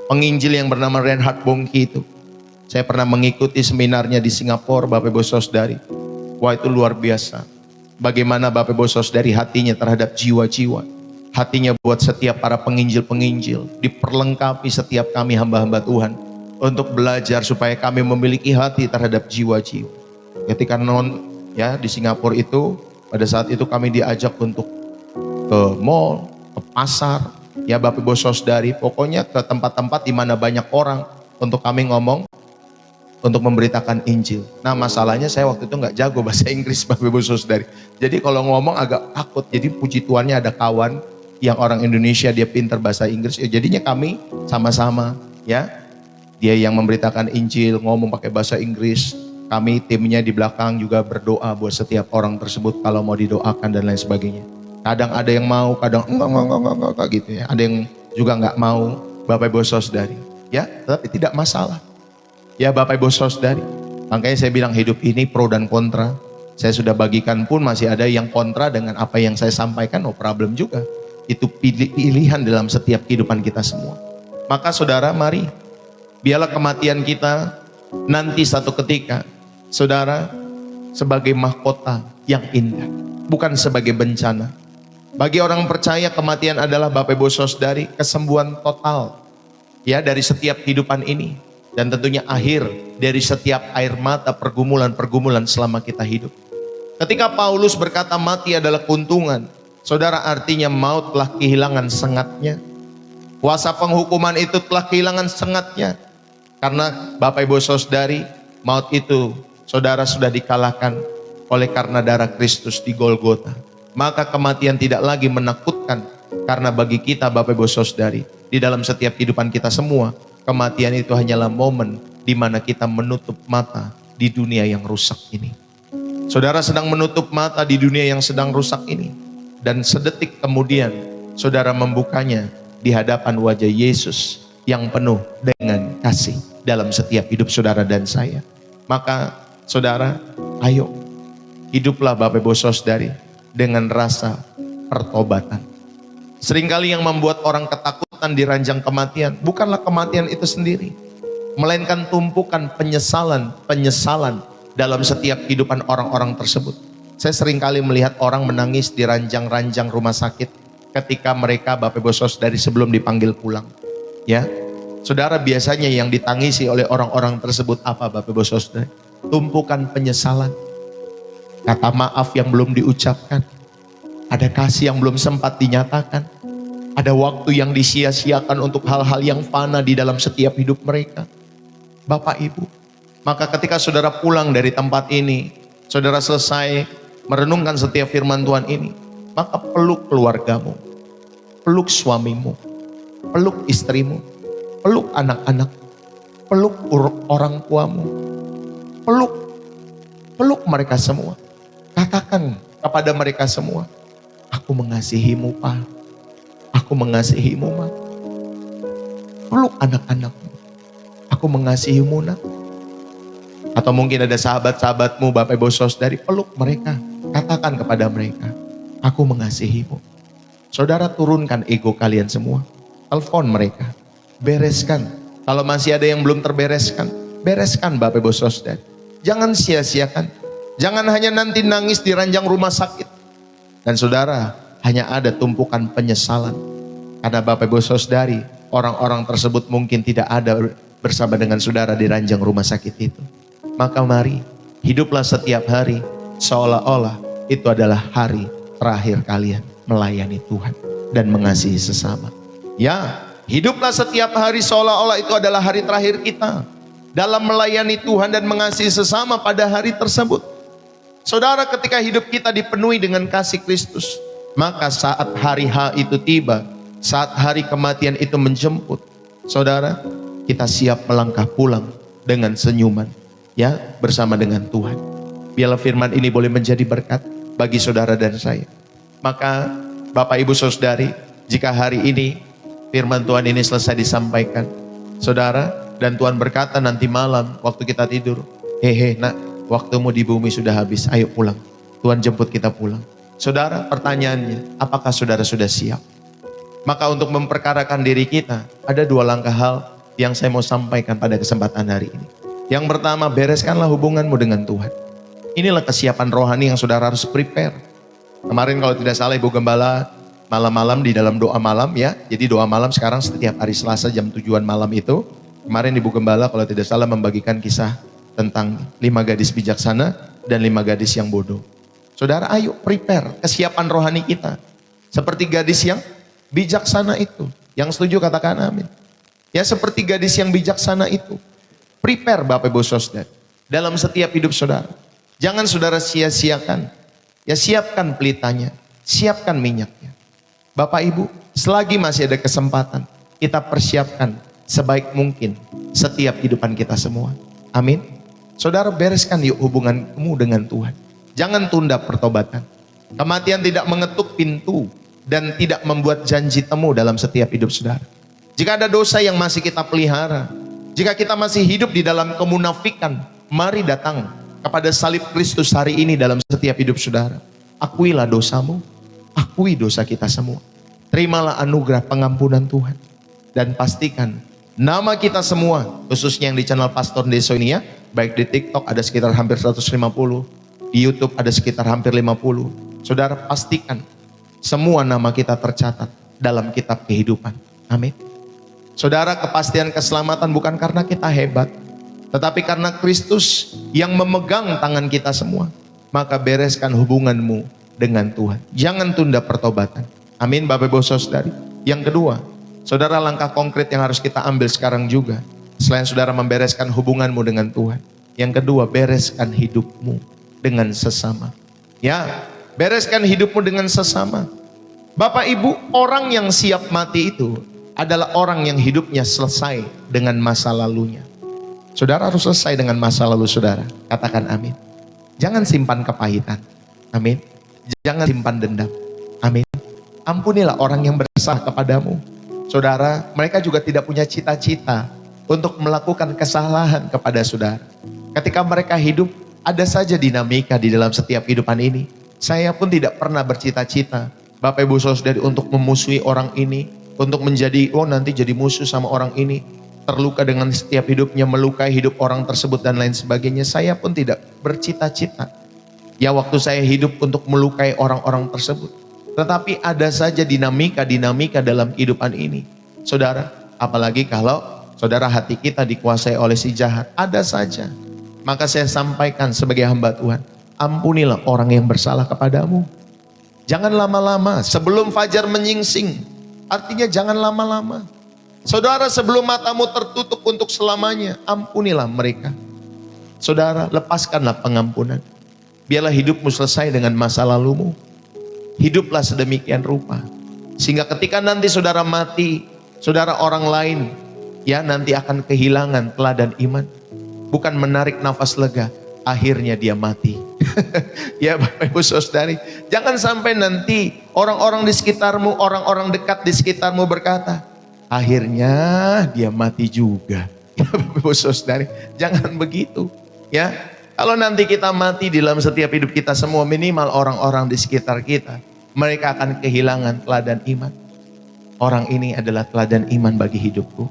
penginjil yang bernama Reinhard Bonnke itu. Saya pernah mengikuti seminarnya di Singapura, Bapak Ibu Saudari. Wah, itu luar biasa. Bagaimana Bapak Ibu Saudari hatinya terhadap jiwa-jiwa. Hatinya buat setiap para penginjil-penginjil. Diperlengkapi setiap kami hamba-hamba Tuhan. Untuk belajar supaya kami memiliki hati terhadap jiwa-jiwa. Ketika di Singapura itu, pada saat itu kami diajak untuk ke mall, ke pasar, ya Bapak Ibu Saudari, pokoknya ke tempat-tempat di mana banyak orang untuk kami ngomong, untuk memberitakan Injil. Nah, masalahnya saya waktu itu nggak jago bahasa Inggris, Bapak Ibu Saudari. Jadi kalau ngomong agak takut. Jadi puji Tuhannya ada kawan yang orang Indonesia, dia pintar bahasa Inggris. Ya, jadinya kami sama-sama, ya. Dia yang memberitakan Injil, ngomong pakai bahasa Inggris. Kami timnya di belakang juga berdoa buat setiap orang tersebut kalau mau didoakan dan lain sebagainya. Kadang ada yang mau, kadang enggak gitu ya. Ada yang juga nggak mau, Bapak Ibu Saudari. Ya, tapi tidak masalah. Ya Bapak Ibu Saudari, makanya saya bilang hidup ini pro dan kontra. Saya sudah bagikan pun masih ada yang kontra dengan apa yang saya sampaikan, no problem juga. Itu pilihan dalam setiap kehidupan kita semua. Maka saudara, mari, biarlah kematian kita nanti satu ketika, saudara, sebagai mahkota yang indah, bukan sebagai bencana. Bagi orang percaya, kematian adalah Bapak Ibu Saudari kesembuhan total ya dari setiap kehidupan ini. Dan tentunya akhir dari setiap air mata pergumulan-pergumulan selama kita hidup. Ketika Paulus berkata mati adalah keuntungan, saudara, artinya maut telah kehilangan sengatnya. Kuasa penghukuman itu telah kehilangan sengatnya. Karena Bapak Ibu Saudari, maut itu saudara sudah dikalahkan oleh karena darah Kristus di Golgota. Maka kematian tidak lagi menakutkan. Karena bagi kita Bapak Ibu Saudari, di dalam setiap kehidupan kita semua, kematian itu hanyalah momen di mana kita menutup mata di dunia yang rusak ini. Saudara sedang menutup mata di dunia yang sedang rusak ini. Dan sedetik kemudian, saudara membukanya di hadapan wajah Yesus yang penuh dengan kasih dalam setiap hidup saudara dan saya. Maka saudara, ayo hiduplah Bapak Ibu Saudari dengan rasa pertobatan. Seringkali yang membuat orang ketakutan di ranjang kematian bukanlah kematian itu sendiri, melainkan tumpukan penyesalan dalam setiap kehidupan orang-orang tersebut. Saya seringkali melihat orang menangis di ranjang-ranjang rumah sakit ketika mereka Bapak Ibu Saudari sebelum dipanggil pulang. Ya, saudara, biasanya yang ditangisi oleh orang-orang tersebut apa Bapak Ibu Saudari? Tumpukan penyesalan, kata maaf yang belum diucapkan, ada kasih yang belum sempat dinyatakan, ada waktu yang disia-siakan untuk hal-hal yang fana di dalam setiap hidup mereka. Bapak Ibu, maka ketika saudara pulang dari tempat ini, saudara selesai merenungkan setiap firman Tuhan ini, maka peluk keluargamu, peluk suamimu, peluk istrimu, peluk anak-anak, peluk orang tuamu, peluk mereka semua. Katakan kepada mereka semua, aku mengasihimu Pak, aku mengasihimu Ma. Peluk anak-anakmu, aku mengasihimu Nak. Atau mungkin ada sahabat-sahabatmu Bapak Ibu Saudari, peluk mereka, katakan kepada mereka, aku mengasihimu. Saudara, turunkan ego kalian semua, telepon mereka, bereskan. Kalau masih ada yang belum terbereskan, bereskan Bapak Ibu Saudari. Jangan sia-siakan. Jangan hanya nanti nangis di ranjang rumah sakit. Dan saudara, hanya ada tumpukan penyesalan. Karena Bapak Ibu Saudari, orang-orang tersebut mungkin tidak ada bersama dengan saudara di ranjang rumah sakit itu. Maka mari, hiduplah setiap hari seolah-olah itu adalah hari terakhir kalian melayani Tuhan dan mengasihi sesama. Ya, hiduplah setiap hari seolah-olah itu adalah hari terakhir kita dalam melayani Tuhan dan mengasihi sesama pada hari tersebut. Saudara, ketika hidup kita dipenuhi dengan kasih Kristus, maka saat hari H itu tiba, saat hari kematian itu menjemput, saudara, kita siap melangkah pulang dengan senyuman, ya, bersama dengan Tuhan. Biarlah firman ini boleh menjadi berkat bagi saudara dan saya. Maka Bapak Ibu Saudari, jika hari ini firman Tuhan ini selesai disampaikan, saudara, dan Tuhan berkata nanti malam waktu kita tidur, hehe nak, waktumu di bumi sudah habis, ayo pulang. Tuhan jemput kita pulang. Saudara, pertanyaannya, apakah saudara sudah siap? Maka untuk memperkarakan diri kita, ada dua langkah hal yang saya mau sampaikan pada kesempatan hari ini. Yang pertama, bereskanlah hubunganmu dengan Tuhan. Inilah kesiapan rohani yang saudara harus prepare. Kemarin kalau tidak salah Ibu Gembala malam-malam di dalam doa malam ya. Jadi doa malam sekarang setiap hari Selasa jam 7-an malam itu. Kemarin Ibu Gembala kalau tidak salah membagikan kisah tentang 5 gadis bijaksana dan 5 gadis yang bodoh. Saudara, ayo prepare kesiapan rohani kita. Seperti gadis yang bijaksana itu. Yang setuju katakan amin. Ya, seperti gadis yang bijaksana itu. Prepare Bapak Ibu Saudara dalam setiap hidup saudara. Jangan saudara sia-siakan. Ya, siapkan pelitanya, siapkan minyaknya. Bapak Ibu, selagi masih ada kesempatan, kita persiapkan sebaik mungkin setiap kehidupan kita semua. Amin. Saudara, bereskan yuk hubunganmu dengan Tuhan. Jangan tunda pertobatan. Kematian tidak mengetuk pintu dan tidak membuat janji temu dalam setiap hidup saudara. Jika ada dosa yang masih kita pelihara, jika kita masih hidup di dalam kemunafikan, mari datang kepada salib Kristus hari ini dalam setiap hidup saudara. Akuilah dosamu, akui dosa kita semua. Terimalah anugerah pengampunan Tuhan. Dan pastikan nama kita semua, khususnya yang di channel Pastor Deso ini ya, baik di TikTok ada sekitar hampir 150, di YouTube ada sekitar hampir 50. Saudara, pastikan semua nama kita tercatat dalam kitab kehidupan. Amin. Saudara, kepastian keselamatan bukan karena kita hebat, tetapi karena Kristus yang memegang tangan kita semua. Maka bereskan hubunganmu dengan Tuhan. Jangan tunda pertobatan. Amin Bapak Ibu Saudari. Yang kedua, saudara, langkah konkret yang harus kita ambil sekarang juga. Selain saudara membereskan hubunganmu dengan Tuhan. Yang kedua, bereskan hidupmu dengan sesama. Ya, bereskan hidupmu dengan sesama. Bapak Ibu, orang yang siap mati itu adalah orang yang hidupnya selesai dengan masa lalunya. Saudara harus selesai dengan masa lalu saudara. Katakan amin. Jangan simpan kepahitan. Amin. Jangan simpan dendam. Amin. Ampunilah orang yang bersalah kepadamu. Saudara, mereka juga tidak punya cita-cita untuk melakukan kesalahan kepada saudara. Ketika mereka hidup, ada saja dinamika di dalam setiap kehidupan ini. Saya pun tidak pernah bercita-cita, Bapak Ibu Saudari, untuk memusuhi orang ini, untuk menjadi, nanti jadi musuh sama orang ini, terluka dengan setiap hidupnya, melukai hidup orang tersebut dan lain sebagainya. Saya pun tidak bercita-cita ya waktu saya hidup untuk melukai orang-orang tersebut. Tetapi ada saja dinamika dalam kehidupan ini. Saudara, apalagi kalau saudara hati kita dikuasai oleh si jahat, ada saja. Maka saya sampaikan sebagai hamba Tuhan, ampunilah orang yang bersalah kepadamu. Jangan lama-lama, sebelum fajar menyingsing. Artinya jangan lama-lama. Saudara, sebelum matamu tertutup untuk selamanya, ampunilah mereka. Saudara, lepaskanlah pengampunan. Biarlah hidupmu selesai dengan masa lalumu. Hiduplah sedemikian rupa. Sehingga ketika nanti saudara mati, saudara, orang lain ya nanti akan kehilangan teladan iman. Bukan menarik nafas lega, akhirnya dia mati. Ya Bapak Ibu Saudari, jangan sampai nanti orang-orang di sekitarmu, orang-orang dekat di sekitarmu berkata, akhirnya dia mati juga. Bapak Ibu Saudari, jangan begitu. Ya, kalau nanti kita mati di dalam setiap hidup kita semua, minimal orang-orang di sekitar kita, mereka akan kehilangan teladan iman. Orang ini adalah teladan iman bagi hidupku.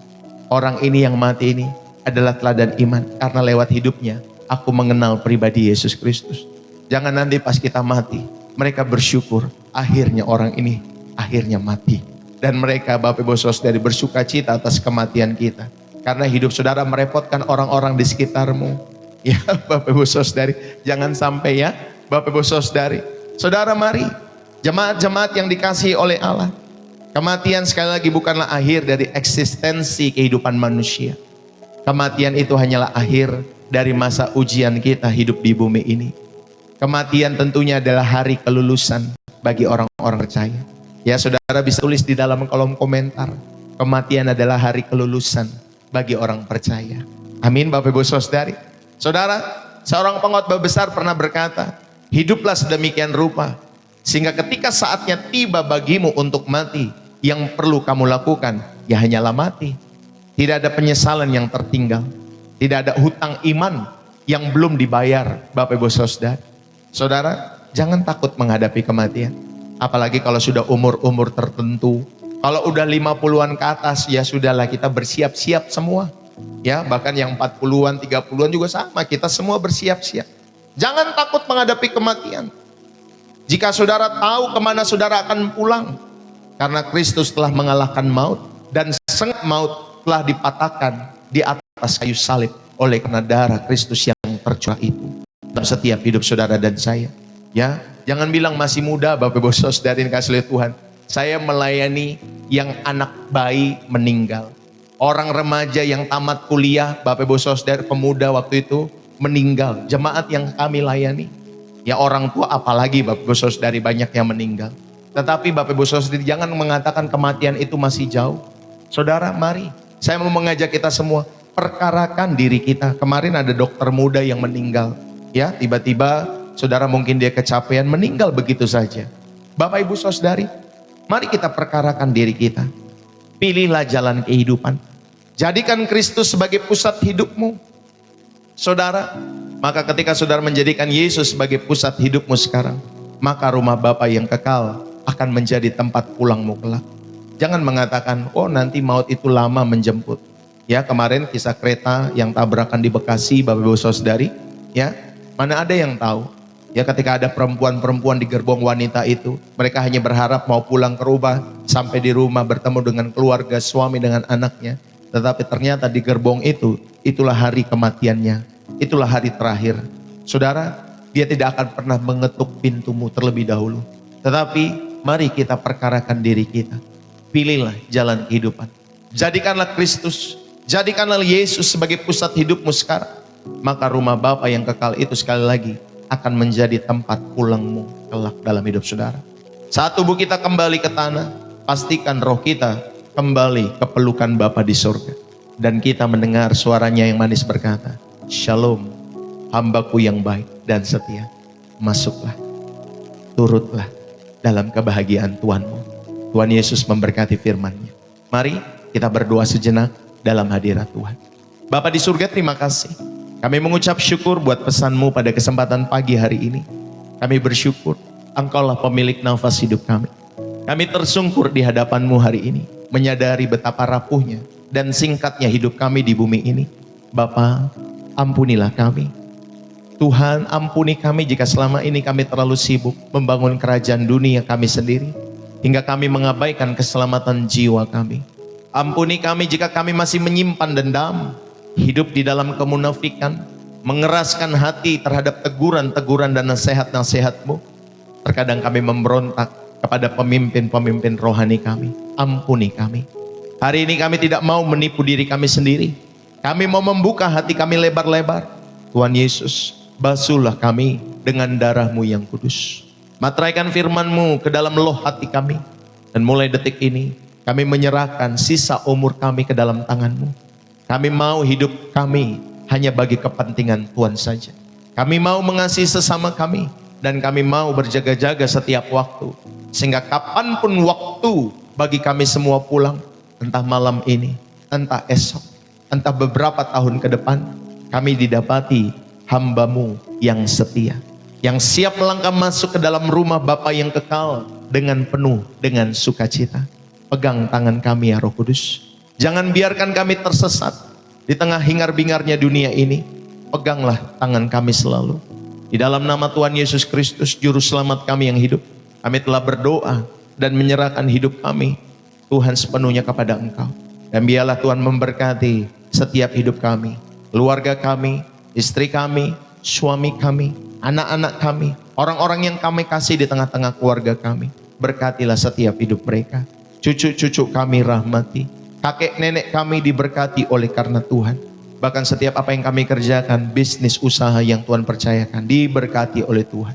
Orang ini yang mati ini adalah teladan iman, karena lewat hidupnya aku mengenal pribadi Yesus Kristus. Jangan nanti pas kita mati, mereka bersyukur, akhirnya orang ini akhirnya mati. Dan mereka Bapak Ibu Saudari bersuka cita atas kematian kita. Karena hidup saudara merepotkan orang-orang di sekitarmu. Ya Bapak Ibu Saudari, jangan sampai ya Bapak Ibu Saudari. Saudara mari, jemaat-jemaat yang dikasihi oleh Allah. Kematian sekali lagi bukanlah akhir dari eksistensi kehidupan manusia. Kematian itu hanyalah akhir dari masa ujian kita hidup di bumi ini. Kematian tentunya adalah hari kelulusan bagi orang-orang percaya. Ya saudara bisa tulis di dalam kolom komentar. Kematian adalah hari kelulusan bagi orang percaya. Amin Bapak Ibu Saudari. Saudara, seorang pengkhotbah besar pernah berkata, hiduplah sedemikian rupa, sehingga ketika saatnya tiba bagimu untuk mati, yang perlu kamu lakukan, ya hanyalah mati. Tidak ada penyesalan yang tertinggal. Tidak ada hutang iman yang belum dibayar, Bapak Ibu Saudara. Saudara, jangan takut menghadapi kematian. Apalagi kalau sudah umur-umur tertentu. Kalau udah 50-an ke atas, ya sudahlah kita bersiap-siap semua. Ya, bahkan yang 40-an, 30-an juga sama, kita semua bersiap-siap. Jangan takut menghadapi kematian. Jika saudara tahu kemana saudara akan pulang, karena Kristus telah mengalahkan maut, dan sengat maut telah dipatahkan di atas kayu salib oleh karena darah Kristus yang tercurah itu. Dalam setiap hidup saudara dan saya. Ya, jangan bilang masih muda Bapak Ibu Saudara yang kasih oleh Tuhan. Saya melayani yang anak bayi meninggal. Orang remaja yang tamat kuliah, Bapak Ibu Saudara, pemuda waktu itu meninggal. Jemaat yang kami layani. Ya orang tua apalagi Bapak Ibu Saudara banyak yang meninggal. Tetapi Bapak Ibu Saudara jangan mengatakan kematian itu masih jauh. Saudara mari, saya mau mengajak kita semua, perkarakan diri kita. Kemarin ada dokter muda yang meninggal. Ya tiba-tiba saudara mungkin dia kecapean meninggal begitu saja. Bapak Ibu Saudari, mari kita perkarakan diri kita. Pilihlah jalan kehidupan. Jadikan Kristus sebagai pusat hidupmu. Saudara, maka ketika saudara menjadikan Yesus sebagai pusat hidupmu sekarang, maka rumah Bapa yang kekal akan menjadi tempat pulangmu kelak. Jangan mengatakan, oh nanti maut itu lama menjemput. Ya kemarin kisah kereta yang tabrakan di Bekasi, Bapak Ibu Saudari, ya mana ada yang tahu. Ya ketika ada perempuan-perempuan di gerbong wanita itu, mereka hanya berharap mau pulang ke rumah, sampai di rumah bertemu dengan keluarga, suami dengan anaknya. Tetapi ternyata di gerbong itu, itulah hari kematiannya, itulah hari terakhir. Saudara, dia tidak akan pernah mengetuk pintumu terlebih dahulu. Tetapi mari kita perkarakan diri kita. Pilihlah jalan kehidupan. Jadikanlah Kristus, jadikanlah Yesus sebagai pusat hidupmu sekarang. Maka rumah Bapa yang kekal itu sekali lagi akan menjadi tempat pulangmu kelak dalam hidup saudara. Saat tubuh kita kembali ke tanah, pastikan roh kita kembali ke pelukan Bapa di surga. Dan kita mendengar suaranya yang manis berkata, Shalom, hambaku yang baik dan setia. Masuklah, turutlah dalam kebahagiaan Tuhanmu. Tuhan Yesus memberkati firman-Nya. Mari kita berdoa sejenak dalam hadirat Tuhan. Bapa di surga, terima kasih. Kami mengucap syukur buat pesan-Mu pada kesempatan pagi hari ini. Kami bersyukur, Engkaulah pemilik nafas hidup kami. Kami tersungkur di hadapan-Mu hari ini, menyadari betapa rapuhnya dan singkatnya hidup kami di bumi ini. Bapa, ampunilah kami. Tuhan, ampuni kami jika selama ini kami terlalu sibuk membangun kerajaan dunia kami sendiri, hingga kami mengabaikan keselamatan jiwa kami. Ampuni kami jika kami masih menyimpan dendam, hidup di dalam kemunafikan, mengeraskan hati terhadap teguran-teguran dan nasihat-nasihat-Mu. Terkadang kami memberontak kepada pemimpin-pemimpin rohani kami. Ampuni kami. Hari ini kami tidak mau menipu diri kami sendiri. Kami mau membuka hati kami lebar-lebar. Tuhan Yesus, basuhlah kami dengan darah-Mu yang kudus. Materaikan firman-Mu ke dalam loh hati kami. Dan mulai detik ini, kami menyerahkan sisa umur kami ke dalam tangan-Mu. Kami mau hidup kami hanya bagi kepentingan Tuhan saja. Kami mau mengasihi sesama kami. Dan kami mau berjaga-jaga setiap waktu. Sehingga kapanpun waktu bagi kami semua pulang. Entah malam ini, entah esok, entah beberapa tahun ke depan. Kami didapati hamba-Mu yang setia. Yang siap melangkah masuk ke dalam rumah Bapa yang kekal. Dengan penuh, dengan sukacita. Pegang tangan kami ya Roh Kudus. Jangan biarkan kami tersesat di tengah hingar-bingarnya dunia ini. peganglah tangan kami selalu. Di dalam nama Tuhan Yesus Kristus, Juru Selamat kami yang hidup, kami telah berdoa dan menyerahkan hidup kami, Tuhan, sepenuhnya kepada Engkau. Dan biarlah Tuhan memberkati setiap hidup kami, keluarga kami, istri kami, suami kami, anak-anak kami, orang-orang yang kami kasih di tengah-tengah keluarga kami. Berkatilah setiap hidup mereka. Cucu-cucu kami rahmati, kakek nenek kami diberkati oleh karena Tuhan. Bahkan setiap apa yang kami kerjakan, bisnis usaha yang Tuhan percayakan, diberkati oleh Tuhan.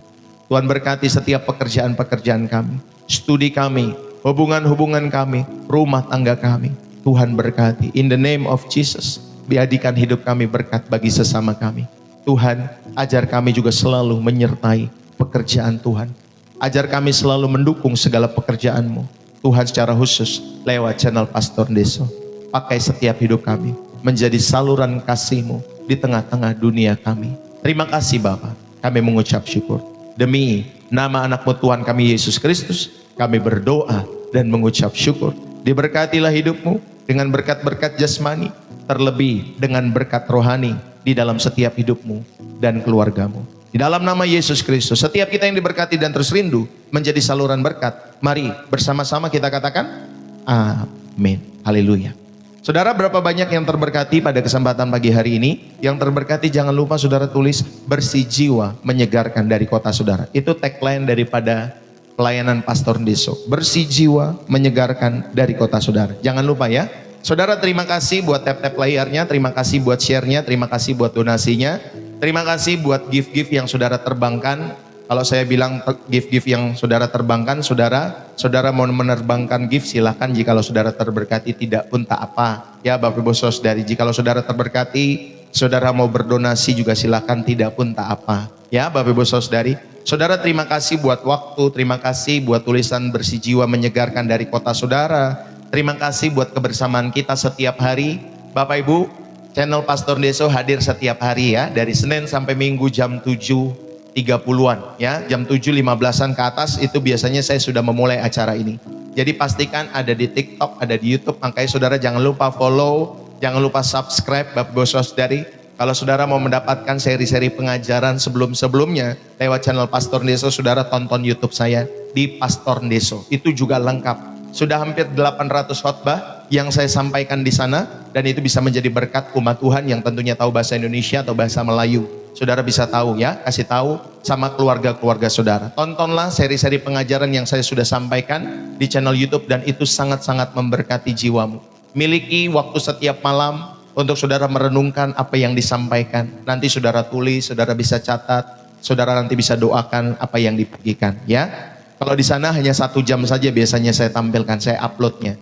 Tuhan berkati setiap pekerjaan-pekerjaan kami, studi kami, hubungan-hubungan kami, rumah tangga kami. Tuhan berkati. In the name of Jesus, jadikan hidup kami berkat bagi sesama kami. Tuhan, ajar kami juga selalu menyertai pekerjaan Tuhan. Ajar kami selalu mendukung segala pekerjaan-Mu. Tuhan, secara khusus lewat channel Pastor Deso, pakai setiap hidup kami menjadi saluran kasih-Mu di tengah-tengah dunia kami. Terima kasih Bapa, kami mengucap syukur. Demi nama anak-Mu Tuhan kami Yesus Kristus, kami berdoa dan mengucap syukur. Diberkatilah hidup-Mu dengan berkat-berkat jasmani, terlebih dengan berkat rohani di dalam setiap hidup-Mu dan keluarga-Mu. Di dalam nama Yesus Kristus, setiap kita yang diberkati dan terus rindu menjadi saluran berkat. Mari bersama-sama kita katakan amin. Haleluya. Saudara, berapa banyak yang terberkati pada kesempatan pagi hari ini? Yang terberkati jangan lupa saudara tulis, bersih jiwa menyegarkan dari kota saudara. Itu tagline daripada pelayanan Pastor Deso. Bersih jiwa menyegarkan dari kota saudara. Jangan lupa ya. Saudara, terima kasih buat tap-tap layarnya, terima kasih buat share-nya, terima kasih buat donasinya. Terima kasih buat gift-gift yang saudara terbangkan. Kalau saya bilang gift-gift yang saudara terbangkan, saudara mau menerbangkan gift, silahkan. Jikalau saudara terberkati, tidak pun tak apa. Ya Bapak Ibu Saudari, jikalau saudara terberkati, saudara mau berdonasi juga silahkan, tidak pun tak apa. Ya Bapak Ibu Saudari, saudara terima kasih buat waktu, terima kasih buat tulisan bersih jiwa menyegarkan dari kota saudara. Terima kasih buat kebersamaan kita setiap hari. Bapak Ibu, channel Pastor Deso hadir setiap hari ya, dari Senin sampai Minggu jam 7.30-an ya, jam 7.15-an ke atas itu biasanya saya sudah memulai acara ini. Jadi pastikan ada di TikTok, ada di YouTube, makanya saudara jangan lupa follow, jangan lupa subscribe Bapak Ibu Saudari. Kalau saudara mau mendapatkan seri-seri pengajaran sebelum-sebelumnya lewat channel Pastor Deso, saudara tonton YouTube saya di Pastor Deso. Itu juga lengkap. Sudah hampir 800 khotbah yang saya sampaikan di sana, dan itu bisa menjadi berkat umat Tuhan yang tentunya tahu bahasa Indonesia atau bahasa Melayu. Saudara bisa tahu ya, kasih tahu sama keluarga-keluarga saudara. Tontonlah seri-seri pengajaran yang saya sudah sampaikan di channel YouTube, dan itu sangat-sangat memberkati jiwamu. Miliki waktu setiap malam untuk saudara merenungkan apa yang disampaikan. Nanti saudara tulis, saudara bisa catat, saudara nanti bisa doakan apa yang dibagikan ya. Kalau di sana hanya 1 jam saja biasanya saya tampilkan, saya uploadnya.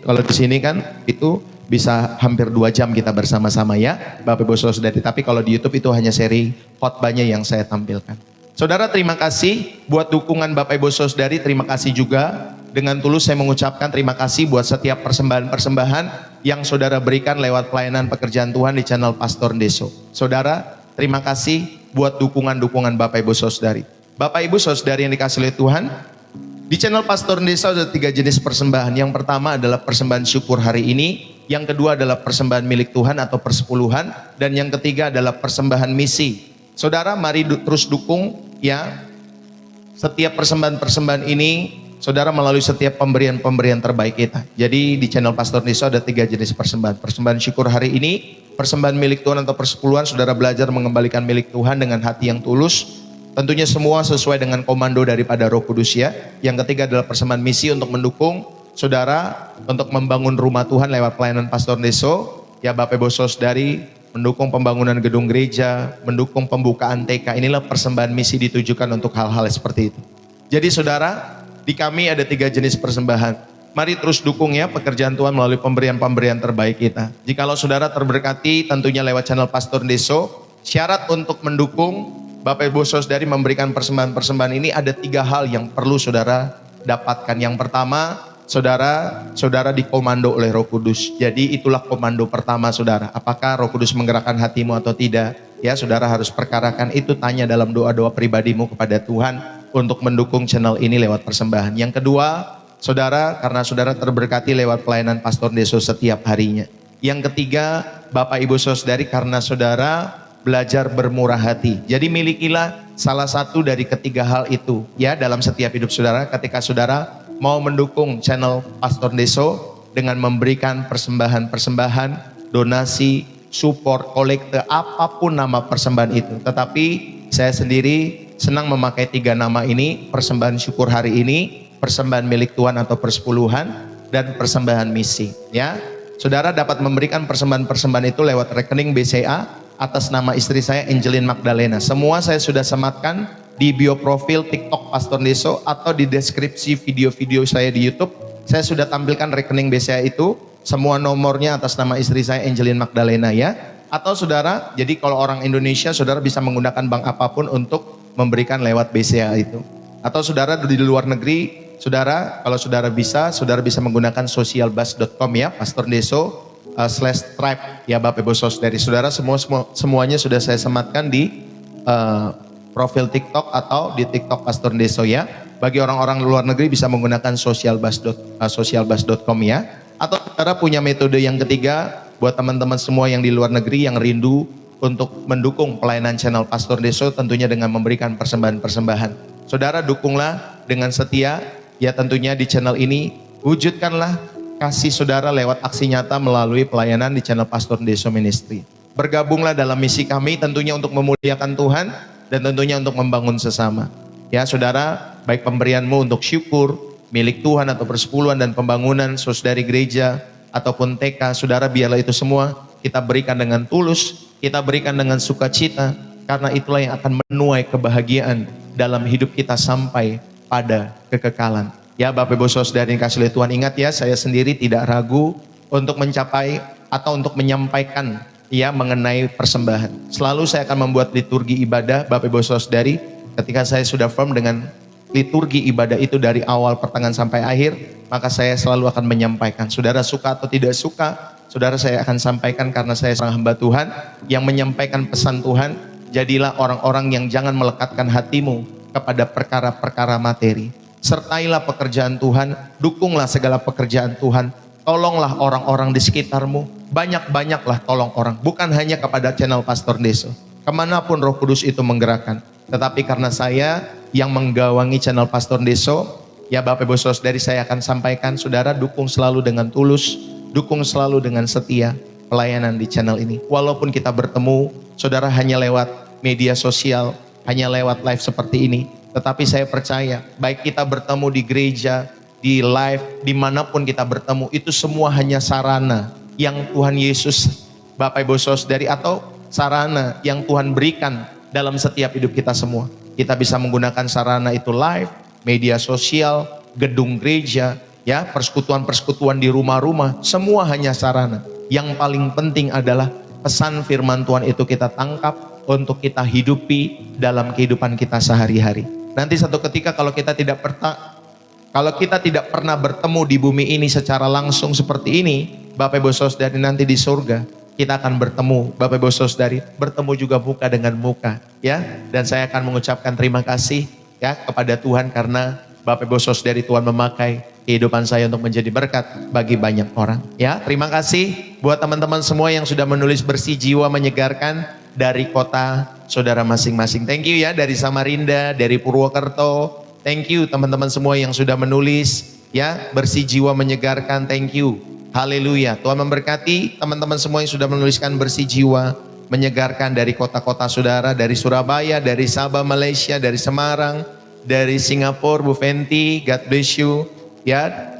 Kalau di sini kan itu bisa hampir 2 jam kita bersama-sama ya Bapak Ibu Saudari. Tapi kalau di YouTube itu hanya seri khotbahnya yang saya tampilkan. Saudara, terima kasih buat dukungan Bapak Ibu Saudari. Terima kasih juga, dengan tulus saya mengucapkan terima kasih buat setiap persembahan-persembahan yang saudara berikan lewat pelayanan pekerjaan Tuhan di channel Pastor Deso. Saudara, terima kasih buat dukungan-dukungan Bapak Ibu Saudari. Bapak Ibu Saudari yang dikasihi oleh Tuhan, di channel Pastor Deso ada 3 jenis persembahan. Yang pertama adalah persembahan syukur hari ini, yang kedua adalah persembahan milik Tuhan atau persepuluhan, dan yang ketiga adalah persembahan misi. Saudara, mari terus dukung ya setiap persembahan-persembahan ini, saudara, melalui setiap pemberian-pemberian terbaik kita. Jadi di channel Pastor Deso ada 3 jenis persembahan. Persembahan syukur hari ini, persembahan milik Tuhan atau persepuluhan, saudara belajar mengembalikan milik Tuhan dengan hati yang tulus. Tentunya semua sesuai dengan komando daripada Roh Kudus ya. Yang ketiga adalah persembahan misi untuk mendukung saudara untuk membangun rumah Tuhan lewat pelayanan Pastor Deso. Ya Bapak Ibu Saudari, mendukung pembangunan gedung gereja, mendukung pembukaan TK. Inilah persembahan misi ditujukan untuk hal-hal seperti itu. Jadi saudara, di kami ada 3 jenis persembahan. Mari terus dukung ya pekerjaan Tuhan melalui pemberian-pemberian terbaik kita. Jikalau saudara terberkati tentunya lewat channel Pastor Deso, syarat untuk mendukung Bapak Ibu Saudari memberikan persembahan-persembahan ini ada 3 hal yang perlu saudara dapatkan. Yang pertama, saudara dikomando oleh Roh Kudus. Jadi itulah komando pertama saudara. Apakah Roh Kudus menggerakkan hatimu atau tidak? Ya saudara harus perkarakan itu, tanya dalam doa-doa pribadimu kepada Tuhan untuk mendukung channel ini lewat persembahan. Yang kedua, saudara, karena saudara terberkati lewat pelayanan Pastor Deso setiap harinya. Yang ketiga, Bapak Ibu Saudari, karena saudara belajar bermurah hati. Jadi milikilah salah satu dari ketiga hal itu ya dalam setiap hidup saudara. Ketika saudara mau mendukung channel Pastor Deso dengan memberikan persembahan-persembahan, donasi, support, kolekte, apapun nama persembahan itu. Tetapi saya sendiri senang memakai 3 nama ini: persembahan syukur hari ini, persembahan milik Tuhan atau persepuluhan, dan persembahan misi. Ya, saudara dapat memberikan persembahan-persembahan itu lewat rekening BCA atas nama istri saya, Angelin Magdalena. Semua saya sudah sematkan di bio profil TikTok Pastor Deso atau di deskripsi video-video saya di YouTube. Saya sudah tampilkan rekening BCA itu, semua nomornya atas nama istri saya, Angelin Magdalena ya. Atau saudara, jadi kalau orang Indonesia, saudara bisa menggunakan bank apapun untuk memberikan lewat BCA itu. Atau saudara di luar negeri, saudara, kalau saudara bisa menggunakan socialbus.com ya, Pastor Deso /tribe ya Bapak Ibu Saudari. Saudara semuanya sudah saya sematkan di profil TikTok atau di TikTok Pastor Deso ya. Bagi orang-orang luar negeri bisa menggunakan socialbus.com ya. Atau saudara punya metode yang ketiga buat teman-teman semua yang di luar negeri yang rindu untuk mendukung pelayanan channel Pastor Deso, tentunya dengan memberikan persembahan-persembahan. Saudara dukunglah dengan setia ya tentunya di channel ini. Wujudkanlah kasih saudara lewat aksi nyata melalui pelayanan di channel Pastor Deso Ministry. Bergabunglah dalam misi kami tentunya untuk memuliakan Tuhan dan tentunya untuk membangun sesama. Ya saudara, baik pemberianmu untuk syukur, milik Tuhan atau persepuluhan dan pembangunan saudari gereja ataupun TK, saudara biarlah itu semua kita berikan dengan tulus, kita berikan dengan sukacita, karena itulah yang akan menuai kebahagiaan dalam hidup kita sampai pada kekekalan. Ya Bapak Ibu Saudari yang kasih oleh Tuhan, ingat ya, saya sendiri tidak ragu untuk mencapai atau untuk menyampaikan ya mengenai persembahan. Selalu saya akan membuat liturgi ibadah Bapak Ibu Saudari. Ketika saya sudah firm dengan liturgi ibadah itu dari awal pertengahan sampai akhir, maka saya selalu akan menyampaikan. Saudara suka atau tidak suka, saudara saya akan sampaikan karena saya seorang hamba Tuhan yang menyampaikan pesan Tuhan. Jadilah orang-orang yang jangan melekatkan hatimu kepada perkara-perkara materi. Sertailah pekerjaan Tuhan, dukunglah segala pekerjaan Tuhan. Tolonglah orang-orang di sekitarmu, banyak-banyaklah tolong orang. Bukan hanya kepada channel Pastor Deso, kemanapun Roh Kudus itu menggerakkan. Tetapi karena saya yang menggawangi channel Pastor Deso, ya Bapak Ibu Saudari, saya akan sampaikan, saudara dukung selalu dengan tulus, dukung selalu dengan setia pelayanan di channel ini. Walaupun kita bertemu, saudara hanya lewat media sosial, hanya lewat live seperti ini, tetapi saya percaya, baik kita bertemu di gereja, di live, dimanapun kita bertemu, itu semua hanya sarana yang Tuhan Yesus, Bapak Ibu Saudari, atau sarana yang Tuhan berikan dalam setiap hidup kita semua. Kita bisa menggunakan sarana itu live, media sosial, gedung gereja, ya, persekutuan-persekutuan di rumah-rumah, semua hanya sarana. Yang paling penting adalah pesan firman Tuhan itu kita tangkap untuk kita hidupi dalam kehidupan kita sehari-hari. Nanti satu ketika kalau kita tidak pernah bertemu di bumi ini secara langsung seperti ini, Bapak Ibu Saudari, nanti di surga kita akan bertemu, Bapak Ibu Saudari, bertemu juga muka dengan muka, ya. Dan saya akan mengucapkan terima kasih ya kepada Tuhan karena Bapak Ibu Saudari, Tuhan memakai kehidupan saya untuk menjadi berkat bagi banyak orang. Ya, terima kasih buat teman-teman semua yang sudah menulis bersih jiwa menyegarkan dari kota saudara masing-masing. Thank you ya, dari Samarinda, dari Purwokerto. Thank you teman-teman semua yang sudah menulis ya, bersih jiwa menyegarkan. Thank you. Haleluya. Tuhan memberkati teman-teman semua yang sudah menuliskan bersih jiwa menyegarkan dari kota-kota saudara, dari Surabaya, dari Sabah, Malaysia, dari Semarang, dari Singapura, Bu Fenty, God bless you. Ya,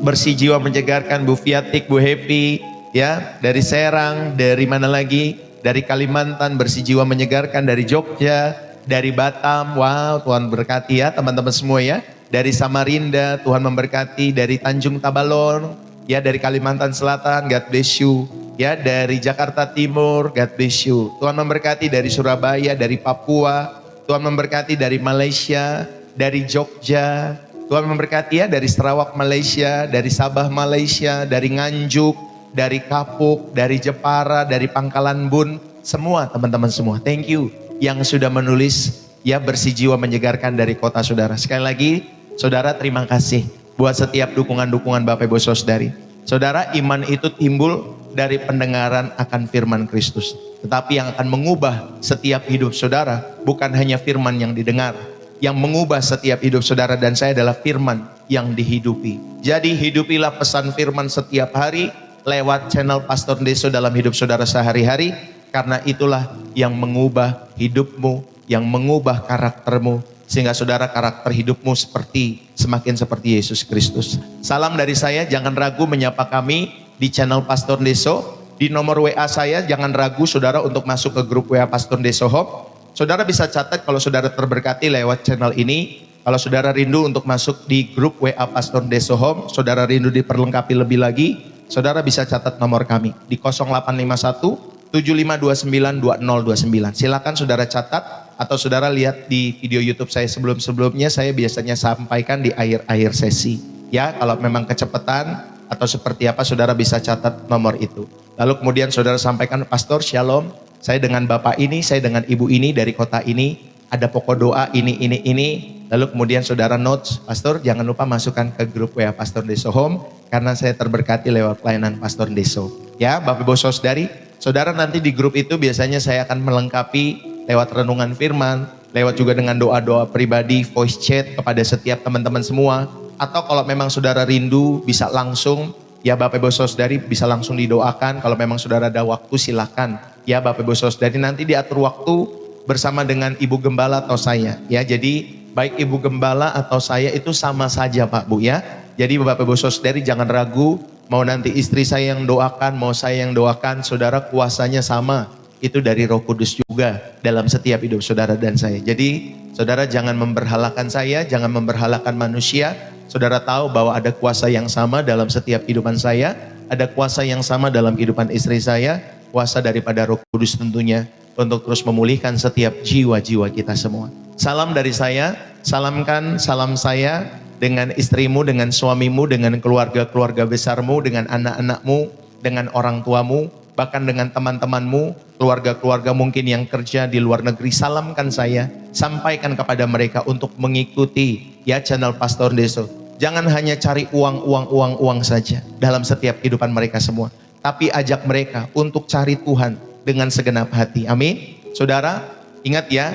bersih jiwa menyegarkan Bu Fiatik, Bu Happy, ya, dari Serang, dari mana lagi? Dari Kalimantan, bersih jiwa menyegarkan, dari Jogja, dari Batam. Wow, Tuhan berkati ya teman-teman semua ya. Dari Samarinda, Tuhan memberkati. Dari Tanjung Tabalong, ya, dari Kalimantan Selatan, God bless you. Ya, dari Jakarta Timur, God bless you. Tuhan memberkati dari Surabaya, dari Papua, Tuhan memberkati dari Malaysia, dari Jogja, Tuhan memberkati ya, dari Sarawak Malaysia, dari Sabah Malaysia, dari Nganjuk, dari Kapuk, dari Jepara, dari Pangkalan Bun, semua teman-teman semua. Thank you yang sudah menulis ya bersih jiwa menyegarkan dari kota saudara. Sekali lagi, saudara terima kasih buat setiap dukungan-dukungan Bapak Ibu Saudari. Saudara, iman itu timbul dari pendengaran akan firman Kristus. Tetapi yang akan mengubah setiap hidup saudara bukan hanya firman yang didengar. Yang mengubah setiap hidup saudara dan saya adalah firman yang dihidupi. Jadi hidupilah pesan firman setiap hari lewat channel Pastor Ndeso dalam hidup saudara sehari-hari. Karena itulah yang mengubah hidupmu, yang mengubah karaktermu. Sehingga saudara karakter hidupmu semakin seperti Yesus Kristus. Salam dari saya, jangan ragu menyapa kami di channel Pastor Ndeso. Di nomor WA saya, jangan ragu saudara untuk masuk ke grup WA Pastor Ndeso Home. Saudara bisa catat kalau saudara terberkati lewat channel ini. Kalau saudara rindu untuk masuk di grup WA Pastor Ndeso Home, saudara rindu diperlengkapi lebih lagi, saudara bisa catat nomor kami di 0851 7529 2029. Silakan saudara catat atau saudara lihat di video YouTube saya sebelum-sebelumnya, saya biasanya sampaikan di akhir-akhir sesi. Ya, kalau memang kecepatan atau seperti apa saudara bisa catat nomor itu. Lalu kemudian saudara sampaikan, Pastor Shalom, saya dengan bapak ini, saya dengan ibu ini dari kota ini, ada pokok doa ini. Lalu kemudian saudara notes, Pastor jangan lupa masukkan ke grup WA Pastor Ndeso Home, karena saya terberkati lewat pelayanan Pastor Ndeso. Ya Bapak Ibu Saudari, saudara nanti di grup itu biasanya saya akan melengkapi lewat renungan firman, lewat juga dengan doa-doa pribadi, voice chat kepada setiap teman-teman semua. Atau kalau memang saudara rindu bisa langsung, ya Bapak Ibu Saudari bisa langsung didoakan. Kalau memang saudara ada waktu silakan. Ya Bapak Ibu Saudari nanti diatur waktu bersama dengan Ibu Gembala atau saya. Ya jadi baik Ibu Gembala atau saya itu sama saja Pak Bu ya. Jadi Bapak Ibu Saudari jangan ragu, mau nanti istri saya yang doakan, mau saya yang doakan, saudara kuasanya sama. Itu dari Roh Kudus juga dalam setiap hidup saudara dan saya. Jadi saudara jangan memberhalakan saya, jangan memberhalakan manusia. Saudara tahu bahwa ada kuasa yang sama dalam setiap kehidupan saya, ada kuasa yang sama dalam kehidupan istri saya, kuasa daripada Roh Kudus tentunya untuk terus memulihkan setiap jiwa-jiwa kita semua. Salam dari saya, salamkan salam saya dengan istrimu, dengan suamimu, dengan keluarga-keluarga besarmu, dengan anak-anakmu, dengan orang tuamu, bahkan dengan teman-temanmu, keluarga-keluarga mungkin yang kerja di luar negeri. Salamkan saya, sampaikan kepada mereka untuk mengikuti ya channel Pastor Ndeso. Jangan hanya cari uang saja dalam setiap kehidupan mereka semua. Tapi ajak mereka untuk cari Tuhan dengan segenap hati. Amin. Saudara, ingat ya,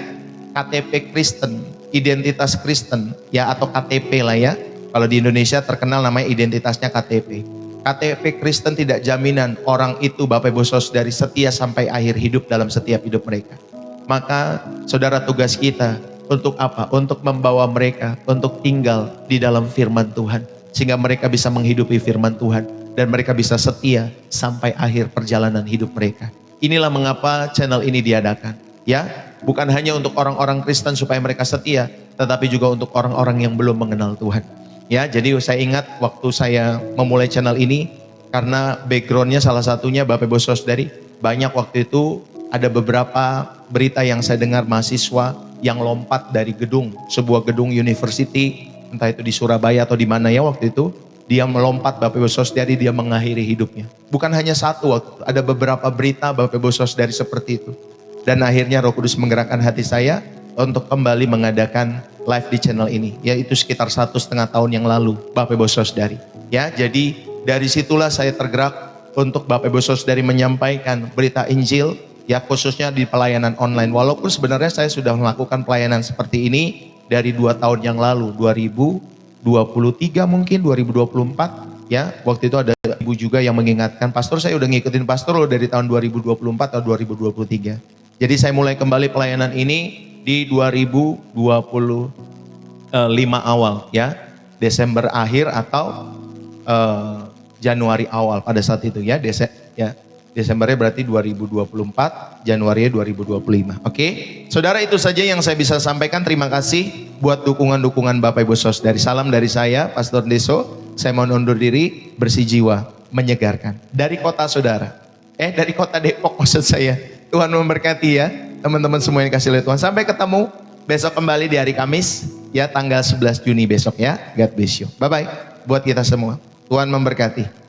KTP Kristen, identitas Kristen, ya atau KTP lah ya. Kalau di Indonesia terkenal namanya identitasnya KTP. KTP Kristen tidak jaminan orang itu Bapak Ibu Saudari setia sampai akhir hidup dalam setiap hidup mereka. Maka saudara tugas kita untuk apa? Untuk membawa mereka untuk tinggal di dalam firman Tuhan. Sehingga mereka bisa menghidupi firman Tuhan. Dan mereka bisa setia sampai akhir perjalanan hidup mereka. Inilah mengapa channel ini diadakan. Ya, bukan hanya untuk orang-orang Kristen supaya mereka setia. Tetapi juga untuk orang-orang yang belum mengenal Tuhan. Ya, jadi saya ingat waktu saya memulai channel ini. Karena backgroundnya salah satunya Bapak Ibu Saudari. Banyak waktu itu ada beberapa berita yang saya dengar mahasiswa yang lompat dari gedung, sebuah gedung university, entah itu di Surabaya atau di mana ya waktu itu, dia melompat Bapak Ibu Saudari, dia mengakhiri hidupnya. Bukan hanya satu waktu itu, ada beberapa berita Bapak Ibu Saudari seperti itu. Dan akhirnya Roh Kudus menggerakkan hati saya untuk kembali mengadakan live di channel ini, yaitu sekitar 1,5 tahun yang lalu Bapak Ibu Saudari. Ya, jadi dari situlah saya tergerak untuk Bapak Ibu Saudari menyampaikan berita Injil, ya khususnya di pelayanan online. Walaupun sebenarnya saya sudah melakukan pelayanan seperti ini dari 2 tahun yang lalu, 2023 mungkin, 2024. Ya, waktu itu ada ibu juga yang mengingatkan, Pastor saya udah ngikutin Pastor loh dari tahun 2024 atau 2023. Jadi saya mulai kembali pelayanan ini di 2025 awal ya. Desember akhir atau Januari awal pada saat itu ya. Desembernya berarti 2024, Januari 2025. Oke, saudara itu saja yang saya bisa sampaikan. Terima kasih buat dukungan-dukungan Bapak Ibu Saudari. Salam dari saya, Pastor Ndeso. Saya mau undur diri, bersih jiwa, menyegarkan. Dari kota saudara. Dari kota Depok maksud saya. Tuhan memberkati ya, teman-teman semua yang kasih oleh Tuhan. Sampai ketemu besok kembali di hari Kamis, ya tanggal 11 Juni besok ya. God bless you. Bye-bye buat kita semua. Tuhan memberkati.